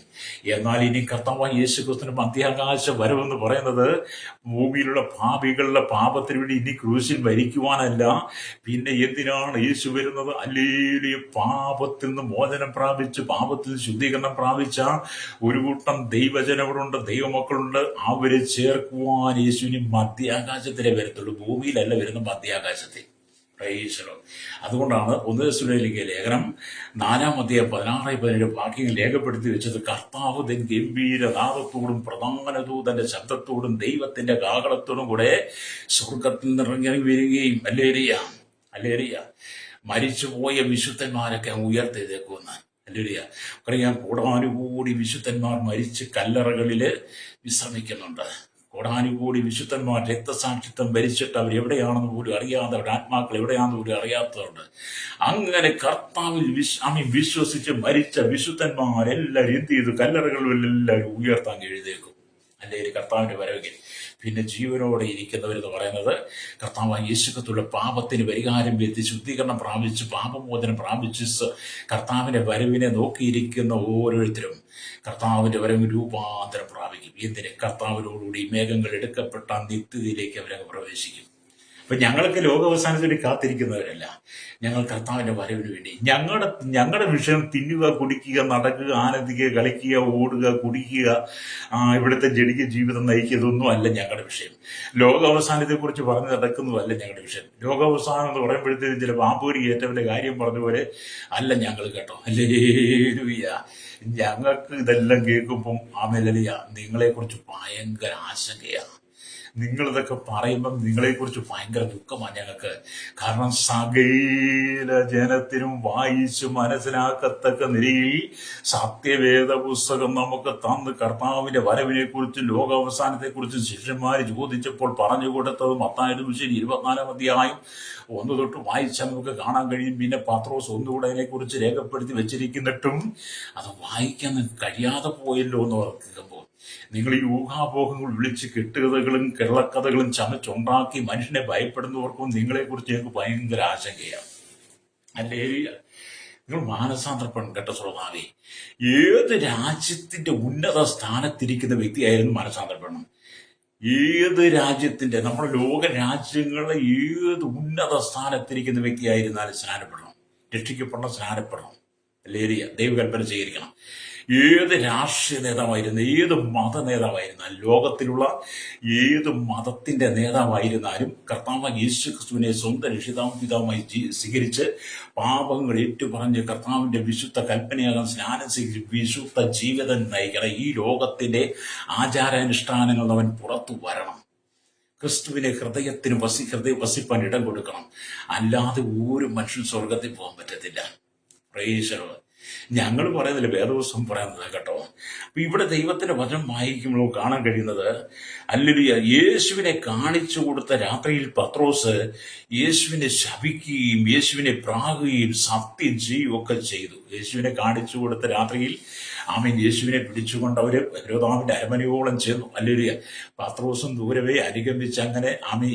എന്നാൽ ഇനി കർത്താവായ യേശുക്രിസ്തുവിന്റെ മധ്യാകാശ വരവെന്ന് പറയുന്നത് ഭൂമിയിലുള്ള പാപികളുടെ പാപത്തിന് വേണ്ടി ഇനി ക്രൂശിൽ മരിക്കുവാനല്ല. പിന്നെ എന്തിനാണ് യേശു വരുന്നത്? ഹല്ലേലൂയ. പാപത്തിൽ നിന്ന് മോചനം പ്രാപിച്ച്, പാപത്തിൽ ശുദ്ധീകരണം പ്രാപിച്ച ഒരു കൂട്ടം ദൈവജനങ്ങളുണ്ട്, ദൈവമക്കളുണ്ട്. അവരെ ചേർക്കുവാൻ യേശുവിന് മധ്യാകാശത്തിലേ വരത്തുള്ളൂ. ഭൂമിയിലല്ല വരുന്ന, മധ്യാകാശത്തിൽ. Praise the Lord. അതുകൊണ്ടാണ് 1 തെസ്സലോനിക്കയിലെ ലേഖനം 4:16-17 വാക്യങ്ങൾ രേഖപ്പെടുത്തി വെച്ചത്, കർത്താവ് തൻ ഗംഭീരനാദത്തോടും പ്രധാന ദൂതന്റെ ശബ്ദത്തോടും ദൈവത്തിന്റെ കാഹളത്തോടും കൂടെ സ്വർഗത്തിൽ നിറങ്ങി വരികയും, ഹല്ലേലൂയ, മരിച്ചുപോയ വിശുദ്ധന്മാരൊക്കെ ഉയർത്തെഴുന്നേക്കുമെന്ന്. ഹല്ലേലൂയ. അറിയാം, കോടാനുകൂടി വിശുദ്ധന്മാർ മരിച്ച് കല്ലറകളില് വിശ്രമിക്കുന്നുണ്ട്. കോടാനുകൂടി വിശുദ്ധന്മാർ രക്തസാക്ഷിത്വം ഭരിച്ചിട്ട് അവരെവിടെയാണെന്ന് പോലും അറിയാതെ, അവരുടെ ആത്മാക്കൾ എവിടെയാണെന്ന് പോലും അറിയാത്തതുണ്ട്. അങ്ങനെ കർത്താവിൽ വിശ്വസിച്ച് മരിച്ച വിശുദ്ധന്മാരെല്ലാവരും എന്ത് ചെയ്തു? കല്ലറകളിലെല്ലാവരും ഉയർത്താൻ എഴുതേക്കും. അല്ലെങ്കിൽ കർത്താവിന്റെ വരവെങ്കിൽ പിന്നെ ജീവനോടെ ഇരിക്കുന്നവരെന്ന് പറയുന്നത് കർത്താവായ യേശുക്രിസ്തുവിന്റെ പാപത്തിന് പരിഹാരം വരുത്തി ശുദ്ധീകരണം പ്രാപിച്ച് പാപമോചനം പ്രാപിച്ച് കർത്താവിന്റെ വരവിനെ നോക്കിയിരിക്കുന്ന ഓരോരുത്തരും കർത്താവിന്റെ വരവ് രൂപാന്തരം പ്രാപിക്കും. എന്തിന്? കർത്താവിനോടുകൂടി മേഘങ്ങൾ എടുക്കപ്പെട്ട നിത്യതയിലേക്ക് അവരങ്ങ് പ്രവേശിക്കും. അപ്പൊ ഞങ്ങൾക്ക് ലോകാവസാനത്തിന് കാത്തിരിക്കുന്നവരല്ല, ഞങ്ങൾ കർത്താവിന്റെ വരവിന് വേണ്ടി. ഞങ്ങളുടെ വിഷയം തിന്നുക, കുടിക്കുക, നടക്കുക, ആനന്ദിക്കുക, കളിക്കുക, ഓടുക, കുടിക്കുക, ഇവിടുത്തെ ജടിക ജീവിതം നയിക്കുക, ഇതൊന്നും അല്ല ഞങ്ങളുടെ വിഷയം. ലോകാവസാനത്തെ കുറിച്ച് പറഞ്ഞു നടക്കുന്നതല്ല ഞങ്ങളുടെ വിഷയം. ലോകാവസാനം എന്ന് പറയുമ്പോഴത്തേക്കും ചില പാമ്പൂരി ഏറ്റവന്റെ കാര്യം പറഞ്ഞ പോലെ അല്ല ഞങ്ങൾ, കേട്ടോ. ഹല്ലേലൂയ. ഞങ്ങൾക്ക് ഇതെല്ലാം കേൾക്കുമ്പം ഹല്ലേലൂയ നിങ്ങളെ കുറിച്ച് ഭയങ്കര ആശങ്കയാണ്. നിങ്ങളിതൊക്കെ പറയുമ്പം നിങ്ങളെക്കുറിച്ച് ഭയങ്കര ദുഃഖമാണ് ഞങ്ങൾക്ക്. കാരണം സകല ജനത്തിനും വായിച്ച് മനസ്സിലാക്കത്തക്ക നിലയിൽ സത്യവേദ പുസ്തകം നമുക്ക് തന്ന് കർത്താവിന്റെ വരവിനെ കുറിച്ചും ലോകാവസാനത്തെ കുറിച്ചും ശിഷ്യന്മാർ ചോദിച്ചപ്പോൾ പറഞ്ഞു കൊടുത്തത് മത്തായിയുടെ സുവിശേഷം 24-ാം അധ്യായം 1 തൊട്ട് വായിച്ചാൽ നമുക്ക് കാണാൻ കഴിയും. പിന്നെ പത്രോസ് ഒന്നുകൂടെ അതിനെക്കുറിച്ച് രേഖപ്പെടുത്തി വെച്ചിരിക്കുന്നിട്ടും അത് വായിക്കാൻ കഴിയാതെ പോയല്ലോ എന്ന് ഓർക്കുമ്പോൾ, നിങ്ങൾ ഈ ഊഹാപോഹങ്ങൾ വിളിച്ച് കെട്ടുകഥകളും കെള്ളക്കഥകളും ചമച്ചുണ്ടാക്കി മനുഷ്യനെ ഭയപ്പെടുന്നവർക്കും നിങ്ങളെക്കുറിച്ച് ഞങ്ങൾക്ക് ഭയങ്കര ആശങ്കയാണ്. ഹല്ലേലൂയ. നിങ്ങൾ മാനസാന്തരപ്പെടണം കേട്ട ശ്രോതാവേ. ഏത് രാജ്യത്തിന്റെ ഉന്നത സ്ഥാനത്തിരിക്കുന്ന വ്യക്തിയായിരുന്നു മാനസാന്തരപ്പെടണം. ഏത് രാജ്യത്തിന്റെ, നമ്മുടെ ലോക രാജ്യങ്ങളിലെ ഏത് ഉന്നത സ്ഥാനത്തിരിക്കുന്ന വ്യക്തിയായിരുന്നാലും സ്നാനപ്പെടണം. രക്ഷിക്കപ്പെടണം, സ്നാനപ്പെടണം. ലേരിയ ദൈവകൽപ്പന സ്വീകരിക്കണം. ഏത് രാഷ്ട്രീയ നേതാവായിരുന്നു, ഏത് മത നേതാവായിരുന്നാലും, ലോകത്തിലുള്ള ഏത് മതത്തിന്റെ നേതാവായിരുന്നാലും കർത്താവ് യേശു ക്രിസ്തുവിനെ സ്വന്തം രക്ഷിതാവും പിതാവുമായി സ്വീകരിച്ച് പാപങ്ങൾ ഏറ്റുപറഞ്ഞ് കർത്താവിന്റെ വിശുദ്ധ കൽപ്പനയാകാൻ സ്നാനം സ്വീകരിച്ച് വിശുദ്ധ ജീവിതം നയിക്കണം. ഈ ലോകത്തിന്റെ ആചാരാനുഷ്ഠാനങ്ങൾ അവൻ പുറത്തു വരണം. ക്രിസ്തുവിനെ ഹൃദയം വസിപ്പാൻ ഇടം കൊടുക്കണം. അല്ലാതെ ഒരു മനുഷ്യൻ സ്വർഗത്തിൽ പോകാൻ പറ്റത്തില്ല. പ്രൈസ് ഞങ്ങൾ പറയുന്നില്ല, വേദപുസ്തകം പറയുന്നത് കേട്ടോ. അപ്പൊ ഇവിടെ ദൈവത്തിന്റെ വചനം വായിക്കുമ്പോൾ കാണാൻ കഴിയുന്നത്, ഹല്ലേലൂയ, യേശുവിനെ കാണിച്ചു കൊടുത്ത രാത്രിയിൽ പത്രോസ് യേശുവിനെ ശപിക്കുകയും യേശുവിനെ പ്രാകുകയും സത്യം ചെയ്യുകയും ഒക്കെ ചെയ്തു. യേശുവിനെ കാണിച്ചു കൊടുത്ത രാത്രിയിൽ യേശുവിനെ പിടിച്ചുകൊണ്ട് അവര് ഹെരോദാവിന്റെ അരമനയോളം ചെന്നു. ഹല്ലേലൂയ. പത്രോസും ദൂരവേ അനുഗമിച്ച് അങ്ങനെ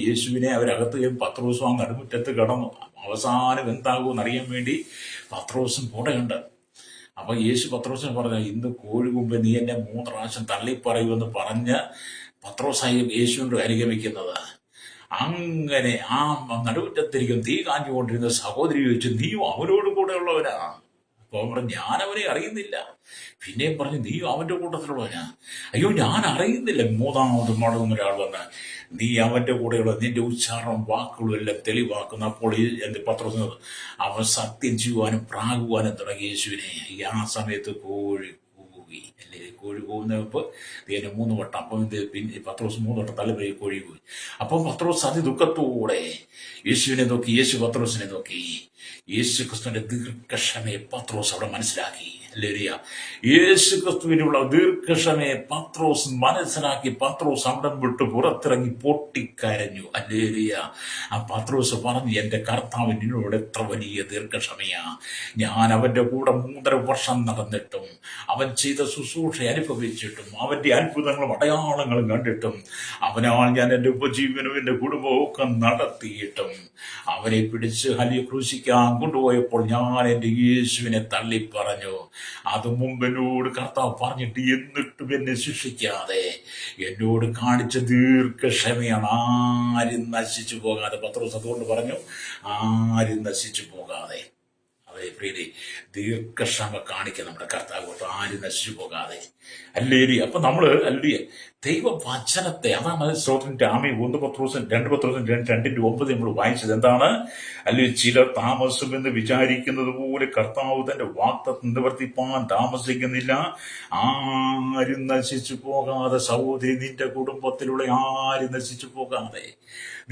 യേശുവിനെ അവരകത്തുകയും പത്രോസും ആ നടുമുറ്റത്ത് കിടന്നു. അവസാനം എന്താകുമെന്ന് അറിയാൻ വേണ്ടി പത്രോസും കൂടെയുണ്ട്. അപ്പൊ യേശു പത്രോസിന് പറഞ്ഞു, ഇന്ന് കോഴി മുമ്പ് നീ എന്നെ 3 പ്രാവശ്യം തള്ളിപ്പറയുമെന്ന് പറഞ്ഞ് പത്രോസായി യേശുവിന്റെ അനുഗമിക്കുന്നത്. അങ്ങനെ ആ നടുമുറ്റത്തിരിക്കും തീ കാഞ്ഞുകൊണ്ടിരുന്ന സഹോദരി ചോദിച്ചു, നീയും അവരോട് കൂടെ ഉള്ളവനാ? അപ്പൊ അവൻ പറഞ്ഞു, ഞാൻ അവനെ അറിയുന്നില്ല. പിന്നെയും പറഞ്ഞു, നീയും അവന്റെ കൂട്ടത്തിലുള്ളവനാ? അയ്യോ, ഞാൻ അറിയുന്നില്ല. 3ാമത് മടങ്ങുന്ന ഒരാൾ വന്ന്, നീ അവന്റെ കൂടെയുള്ള നിന്റെ ഉച്ചാരണം വാക്കുകളും എല്ലാം തെളിവാക്കുന്ന. അപ്പോൾ പത്രോസ് അവൻ സത്യം ചെയ്യുവാനും പ്രാകുവാനും തുടങ്ങി യേശുവിനെ. ആ സമയത്ത് കോഴി കൂകി. അല്ലേ, കോഴി പോകുന്ന മുമ്പ് 3 വട്ടം. അപ്പം പിന്നെ പത്രോസ് 3 വട്ടം തലവരെ കോഴി പോയി. അപ്പം പത്രോസ് അതിദുഃഖത്തോടെ യേശുവിനെ നോക്കി, യേശു പത്രോസിനെ നോക്കി. യേശു ക്രിസ്തുവിന്റെ ദീർഘക്ഷമയെ പത്രോസ് അവിടെ മനസ്സിലാക്കി. ഹല്ലേലൂയ. യേശു ക്രിസ്തുവിനുള്ള ദീർഘക്ഷമയെ പത്രോസ് മനസ്സിലാക്കി. പത്രോസ് അവിടെ വിട്ട് പുറത്തിറങ്ങി പൊട്ടിക്കരഞ്ഞു. ഹല്ലേലൂയ. ആ പത്രോസ് പറഞ്ഞു, എന്റെ കർത്താവ് നിന്നോട് എത്ര വലിയ ദീർഘക്ഷമയാ. ഞാൻ അവന്റെ കൂടെ 3.5 വർഷം നടന്നിട്ടും അവൻ ചെയ്ത ശുശ്രൂഷ അനുഭവിച്ചിട്ടും അവന്റെ അത്ഭുതങ്ങളും അടയാളങ്ങളും കണ്ടിട്ടും അവനാൽ ഞാൻ എന്റെ ഉപജീവനവും എന്റെ കുടുംബവും ഒക്കെ നടത്തിയിട്ടും അവനെ പിടിച്ച് ക്രൂശിക്കാൻ കൊണ്ടുപോയപ്പോൾ ഞാൻ എന്റെ യേശുവിനെ തള്ളിപ്പറഞ്ഞു. അത് മുമ്പ് എന്നോട് കർത്താവ് പറഞ്ഞിട്ട് എന്നിട്ടും എന്നെ ശിക്ഷിക്കാതെ എന്നോട് കാണിച്ച ദീർഘക്ഷമയാണ്. ആരും നശിച്ചു പോകാതെ. പത്രോസ് അതുകൊണ്ട് പറഞ്ഞു, ആരും നശിച്ചു പോകാതെ. അതെ പ്രീതി, ദീർഘക്ഷമ കാണിക്കുക നമ്മുടെ കർത്താവ്, ആരും നശിച്ചു പോകാതെ. ഹല്ലേലൂയ. അപ്പൊ നമ്മള് ഹല്ലേലൂയ ദൈവവചനത്തെ, അതാണ് സ്തോത്രത്തിന്റെ 1 പത്രോസ് 2 പത്രോസ് 2:9 നമ്മൾ വായിച്ചത്. എന്താണ്? അല്ലെങ്കിൽ ചിലർ താമസമെന്ന് വിചാരിക്കുന്നത് പോലെ കർത്താവ് തന്റെ വാഗ്ദത്തം നിവർത്തിപ്പാൻ താമസിക്കുന്നില്ല. ആരും നശിച്ചു പോകാതെ. സഹോദരി, നിന്റെ കുടുംബത്തിലുള്ള ആരും നശിച്ചു പോകാതെ,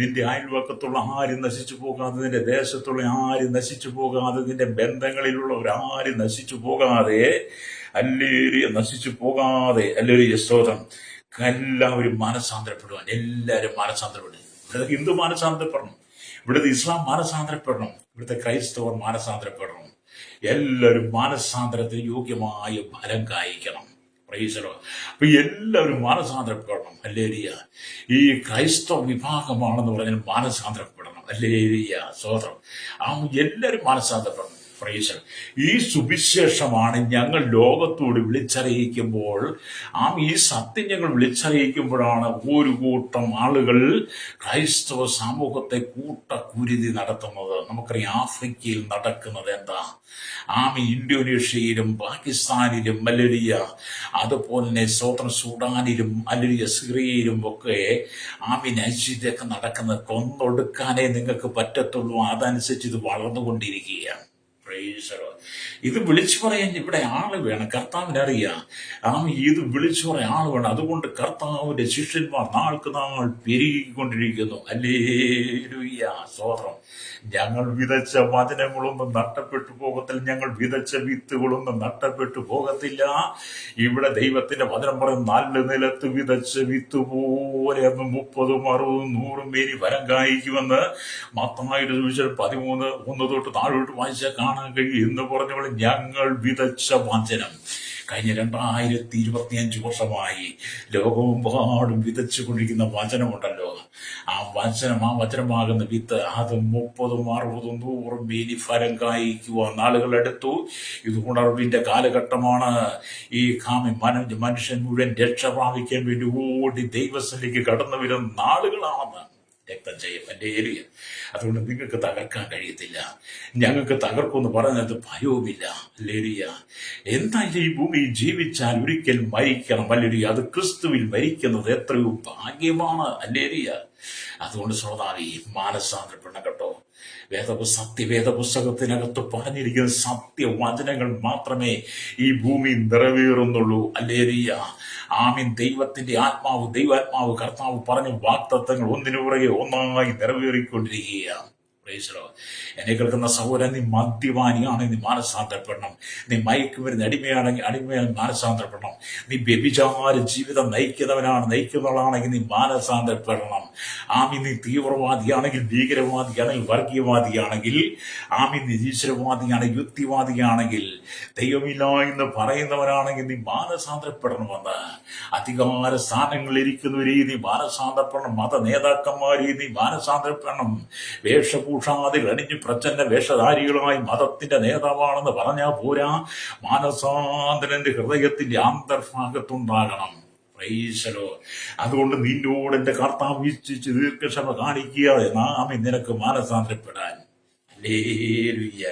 നിന്റെ അയൽവക്കത്തുള്ള ആരും നശിച്ചു പോകാതെ, നിന്റെ ദേശത്തുള്ള ആരും നശിച്ചു പോകാതെ, നിന്റെ ബന്ധങ്ങളിലുള്ളവരാരും നശിച്ചു പോകാതെ, ഹല്ലേലൂയ, നശിച്ചു പോകാതെ. ഹല്ലേലൂയ, സ്തോത്രം. എല്ലാവരും മാനസാന്തരപ്പെടുവാൻ. എല്ലാവരും മാനസാന്തരപ്പെടും. ഇവിടുത്തെ ഹിന്ദു മാനസാന്തരപ്പെടണം, ഇവിടുത്തെ ഇസ്ലാം മാനസാന്തരപ്പെടണം, ഇവിടുത്തെ ക്രൈസ്തവർ മാനസാന്തരപ്പെടണം. എല്ലാവരും മാനസാന്തരത്തിന് യോഗ്യമായ ഫലം കായ്ക്കണം. പ്രൈസലോ. അപ്പൊ എല്ലാവരും മാനസാന്തരപ്പെടണം. ഹല്ലേലൂയ. ഈ ക്രൈസ്തവ വിഭാഗമാണെന്ന് പറഞ്ഞാൽ മാനസാന്തരപ്പെടണം. ഹല്ലേലൂയ, സ്തോത്രം. എല്ലാവരും മാനസാന്തരപ്പെടണം. ഈ സുവിശേഷമാണ് ഞങ്ങൾ ലോകത്തോട് വിളിച്ചറിയിക്കുമ്പോൾ, ഈ സത്യം ഞങ്ങൾ വിളിച്ചറിയിക്കുമ്പോഴാണ് ഒരു കൂട്ടം ആളുകൾ ക്രൈസ്തവ സമൂഹത്തെ കൂട്ടക്കുരുതി നടത്തുന്നത്. നമുക്കറിയാം ആഫ്രിക്കയിൽ നടക്കുന്നത് എന്താ. ഇന്തോനേഷ്യയിലും പാകിസ്ഥാനിലും ഹല്ലേലൂയ, അതുപോലെ തന്നെ സൂഡാനിലും ഹല്ലേലൂയ, സിറിയയിലും ഒക്കെ നൈജീരിയൊക്കെ നടക്കുന്നത്. കൊന്നൊടുക്കാനേ നിങ്ങൾക്ക് പറ്റത്തുള്ളൂ. അതനുസരിച്ച് ഇത് വളർന്നുകൊണ്ടിരിക്കുകയാണ്. ഇത് വിളിച്ചു പറയാൻ ഇവിടെ ആള് വേണം. കർത്താവിനറിയാം ഇത് വിളിച്ചു പറയാൻ ആള് വേണം. അതുകൊണ്ട് കർത്താവിന്റെ ശിഷ്യന്മാർ നാൾക്ക് നാൾ പെരുകിക്കൊണ്ടിരിക്കുന്നു. ഹല്ലേലൂയ, സ്തോത്രം. ഞങ്ങൾ വിതച്ച വചനങ്ങളൊന്നും നഷ്ടപ്പെട്ടു പോകത്തില്ല. ഞങ്ങൾ വിതച്ച വിത്തുകളൊന്നും നഷ്ടപ്പെട്ടു പോകത്തില്ല. ഇവിടെ ദൈവത്തിന്റെ വചനം പറയും, നല്ല നിലത്ത് വിതച്ച വിത്ത് പോലെ 30, 60, 100 മേനി ഫലം കായ്ക്കുമെന്ന് മത്തായിയുടെ സുവിശേഷം 13:1 തൊട്ട് താഴോട്ട് വായിച്ചാൽ കാണാൻ കഴിയും. എന്ന് പറഞ്ഞപ്പോൾ ഞങ്ങൾ വിതച്ച വചനം കഴിഞ്ഞ 2025 വർഷമായി ലോകമെമ്പാടും വിതച്ചുകൊണ്ടിരിക്കുന്ന വചനമുണ്ടല്ലോ. ആ വചനമാകുന്ന വിത്ത് അത് 30, 60, 100 മേനി ഫലം കായ്ക്കുവാൻ നാളുകളെടുത്തു. ഇത് ഉണർവിന്റെ കാലഘട്ടമാണ്. ഈ മനുഷ്യൻ മുഴുവൻ രക്ഷ പ്രാപിക്കാൻ വേണ്ടി ഓടി ദൈവസ്ഥലേക്ക് കടന്നു വരുന്ന നാളുകളാണെന്ന് രക്തം ചെയ്യും എൻ്റെ ഏരിയ. അതുകൊണ്ട് നിങ്ങൾക്ക് തകർക്കാൻ കഴിയത്തില്ല. ഞങ്ങൾക്ക് തകർക്കുമെന്ന് പറഞ്ഞത് ഭയവുമില്ല. ലേരിയ എന്തായാലും ഈ ഭൂമിയിൽ ജീവിച്ചാൽ ഒരിക്കൽ മരിക്കണം. അല്ലേരിയ അത് ക്രിസ്തുവിൽ മരിക്കുന്നത് എത്രയോ ഭാഗ്യമാണ്. അല്ലേരിയ അതുകൊണ്ട് ശ്രോതാവി മാനസാന്തരപ്പെടണം കേട്ടോ. വേദപുസ്തകത്തിനകത്ത് പറഞ്ഞിരിക്കുന്ന സത്യവചനങ്ങൾ മാത്രമേ ഈ ഭൂമി നിറവേറുന്നുള്ളൂ. അല്ലേരിയ ആമീൻ. ദൈവാത്മാവ് കർത്താവ് പറഞ്ഞ വാഗ്ദത്തങ്ങൾ ഒന്നിനു പുറകെ ഒന്നായി നിറവേറിക്കൊണ്ടിരിക്കുകയാണ്. എന്നെ കേൾക്കുന്ന സഹോദരൻ, നീ മദ്യപാനിയാണ്, നീ മാനസാന്തരപ്പെടണം. നീ മയക്കുമരുന്ന് അടിമയാണെങ്കിൽ മാനസാന്തരപ്പെടണം. നീ വ്യഭിചാര ജീവിതം നയിക്കുന്നവളാണെങ്കിൽ നീ മാനസാന്തരപ്പെടണം. നീ തീവ്രവാദിയാണെങ്കിൽ, ഭീകരവാദിയാണെങ്കിൽ, വർഗീയവാദിയാണെങ്കിൽ, നീ നിരീശ്വരവാദിയാണെങ്കിൽ, യുക്തിവാദിയാണെങ്കിൽ, ദൈവമില്ല എന്ന് പറയുന്നവരാണെങ്കിൽ നീ മാനസാന്തരപ്പെടണമെന്ന്. അധികാര സ്ഥാനങ്ങളിൽ ഇരിക്കുന്നവരെ നീ മാനസാന്തരപ്പെടണം. മത നേതാക്കന്മാരെ നീ മാനസാന്തരപ്പെടണം. വേഷഭൂഷാദികൾ അണിഞ്ഞ് പ്രച്ഛന്ന വേഷധാരികളായി മതത്തിന്റെ നേതാവാണെന്ന് പറഞ്ഞാൽ പോരാ, മാനസാന്തരന്റെ ഹൃദയത്തിന്റെ അന്തർഭാഗത്തുണ്ടാകണം. അതുകൊണ്ട് നിന്നോട് എന്റെ കർത്താവ് വീക്ഷിച്ച് ദീർഘക്ഷമ കാണിക്കുക, നിനക്ക് മാനസാന്തരപ്പെടാൻ.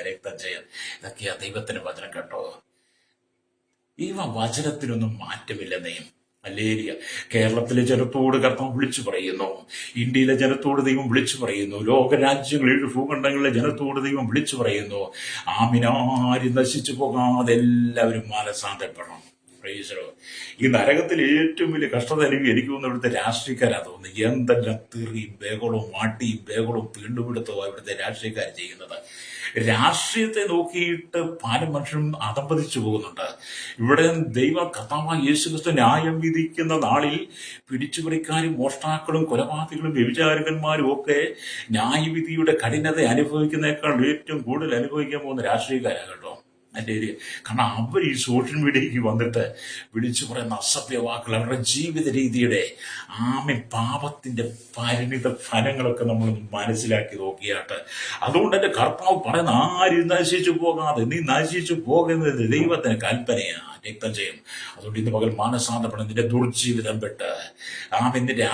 രക്തം ചെയ്യാൻ. ഇതൊക്കെയാ ദൈവത്തിന്റെ വചനം കേട്ടോ. വചനത്തിനൊന്നും മാറ്റമില്ലെന്നേ. മലേറിയ കേരളത്തിലെ ജനത്തോട് കർത്താവ് വിളിച്ചു പറയുന്നു. ഇന്ത്യയിലെ ജനത്തോട് ദൈവം വിളിച്ചു പറയുന്നു. ലോകരാജ്യങ്ങളിൽ ഭൂഖണ്ഡങ്ങളിലെ ജനത്തോട് ദൈവം വിളിച്ചു പറയുന്നു. ആരും നശിച്ചു പോകാതെ എല്ലാവരും മാനസാന്തരപ്പെടണം. ഈ നരകത്തിൽ ഏറ്റവും വലിയ കഷ്ടത എനിക്ക് തോന്നുന്നു ഇവിടുത്തെ രാഷ്ട്രീയക്കാരാ തോന്നുന്നു. എന്തെല്ലാം തെറിയും ബഹളവും മാട്ടിയും ബഹളവും വീണ്ടുപിടുത്തവും ഇവിടുത്തെ രാഷ്ട്രീയക്കാർ ചെയ്യുന്നത്. രാഷ്ട്രീയത്തെ നോക്കിയിട്ട് പല മനുഷ്യരും അധംപതിച്ചു പോകുന്നുണ്ട്. ഇവിടെ കർത്താവായ യേശുക്രിസ്തു ന്യായം വിധിക്കുന്ന നാളിൽ പിടിച്ചുപറിക്കാരും മോഷ്ടാക്കളും കൊലപാതകളും വ്യഭിചാരകന്മാരും ഒക്കെ ന്യായവിധിയുടെ കഠിനത അനുഭവിക്കുന്നതിനേക്കാൾ ഏറ്റവും കൂടുതൽ അനുഭവിക്കാൻ പോകുന്ന രാഷ്ട്രീയക്കാരാണ് കേട്ടോ. കാരണം അവർ ഈ സോഷ്യൽ മീഡിയയ്ക്ക് വന്നിട്ട് വിളിച്ചു പറയുന്ന അസഭ്യ വാക്കുകൾ, അവരുടെ ജീവിത രീതിയുടെ പാപത്തിന്റെ പരിണിത ഫലങ്ങളൊക്കെ നമ്മൾ മനസ്സിലാക്കി നോക്കിയാട്ട്. അതുകൊണ്ട് എന്റെ കർത്താവ് പറയുന്ന ആരും നശിച്ചു പോകാതെ നീ നശിച്ചു പോകുന്നത് ദൈവത്തിന് കൽപ്പനയാണ്. രക്തം ചെയ്യും. അതുകൊണ്ട് ഇന്ന് പകൽ മാനസാന്തരപ്പെടണം. നിന്റെ ദുർജീവിതം വിട്ട് നിന്റെ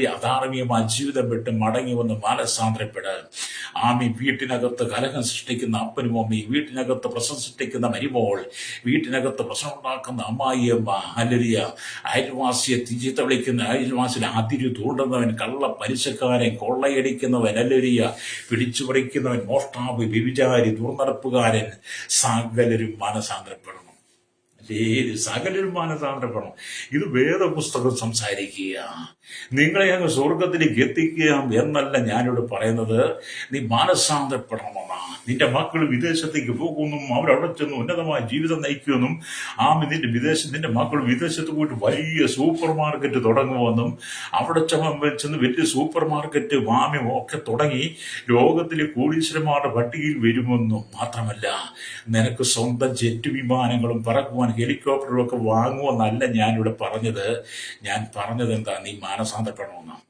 അധാർമികമായ ജീവിതം വിട്ട് മടങ്ങി വന്ന് മാനസാന്തരപ്പെടാൻ. വീട്ടിനകത്ത് കലഹം സൃഷ്ടിക്കുന്ന അപ്പനും അമ്മയും, വീട്ടിനകത്ത് പ്രശ്നം സൃഷ്ടിക്കുന്ന മരുമോൾ, വീട്ടിനകത്ത് പ്രശ്നം ഉണ്ടാക്കുന്ന അമ്മായിയമ്മ, അല്ലരിയ അയൽവാസിയെ ചീത്ത വിളിക്കുന്ന അയൽവാസിയെ അതിരു തൂണ്ടുന്നവൻ, കള്ള പലിശക്കാരൻ, കൊള്ളയടിക്കുന്നവൻ, അല്ലരിയ പിടിച്ചുപറിക്കുന്നവൻ, മോഷ്ടാവ്, വ്യഭിചാരി, ദുർനടപ്പുകാരൻ, സകലരും മാനസാന്തരപ്പെടണം. സകലരും മാനസാന്തരപ്പെടണം. ഇത് വേദപുസ്തകം സംസാരിക്കുക. നിങ്ങളെ അങ്ങ് സ്വർഗത്തിലേക്ക് എത്തിക്കുക എന്നല്ല ഞാനിവിടെ പറയുന്നത്. നീ മാനസാന്തരപ്പെടണമെന്നാ. നിന്റെ മക്കൾ വിദേശത്തേക്ക് പോകുന്നു, അവരവിടെ ചെന്ന് ഉന്നതമായ ജീവിതം നയിക്കുമെന്നും, നിന്റെ മക്കൾ വിദേശത്ത് പോയിട്ട് വലിയ സൂപ്പർ മാർക്കറ്റ് തുടങ്ങുമെന്നും, അവിടെ ചെന്ന് വലിയ സൂപ്പർ മാർക്കറ്റ് ഒക്കെ തുടങ്ങി ലോകത്തിലെ കോടീശ്വരന്മാരുടെ പട്ടികയിൽ വരുമെന്നും മാത്രമല്ല, നിനക്ക് സ്വന്തം ജെറ്റ് വിമാനങ്ങളും പറക്കുവാൻ ഹെലികോപ്റ്ററും ഒക്കെ വാങ്ങുമെന്നല്ല ഞാനിവിടെ പറഞ്ഞത്. ഞാൻ പറഞ്ഞത് എന്താ? നീ മാനസാന്തരപ്പെടണമെന്നാണ്.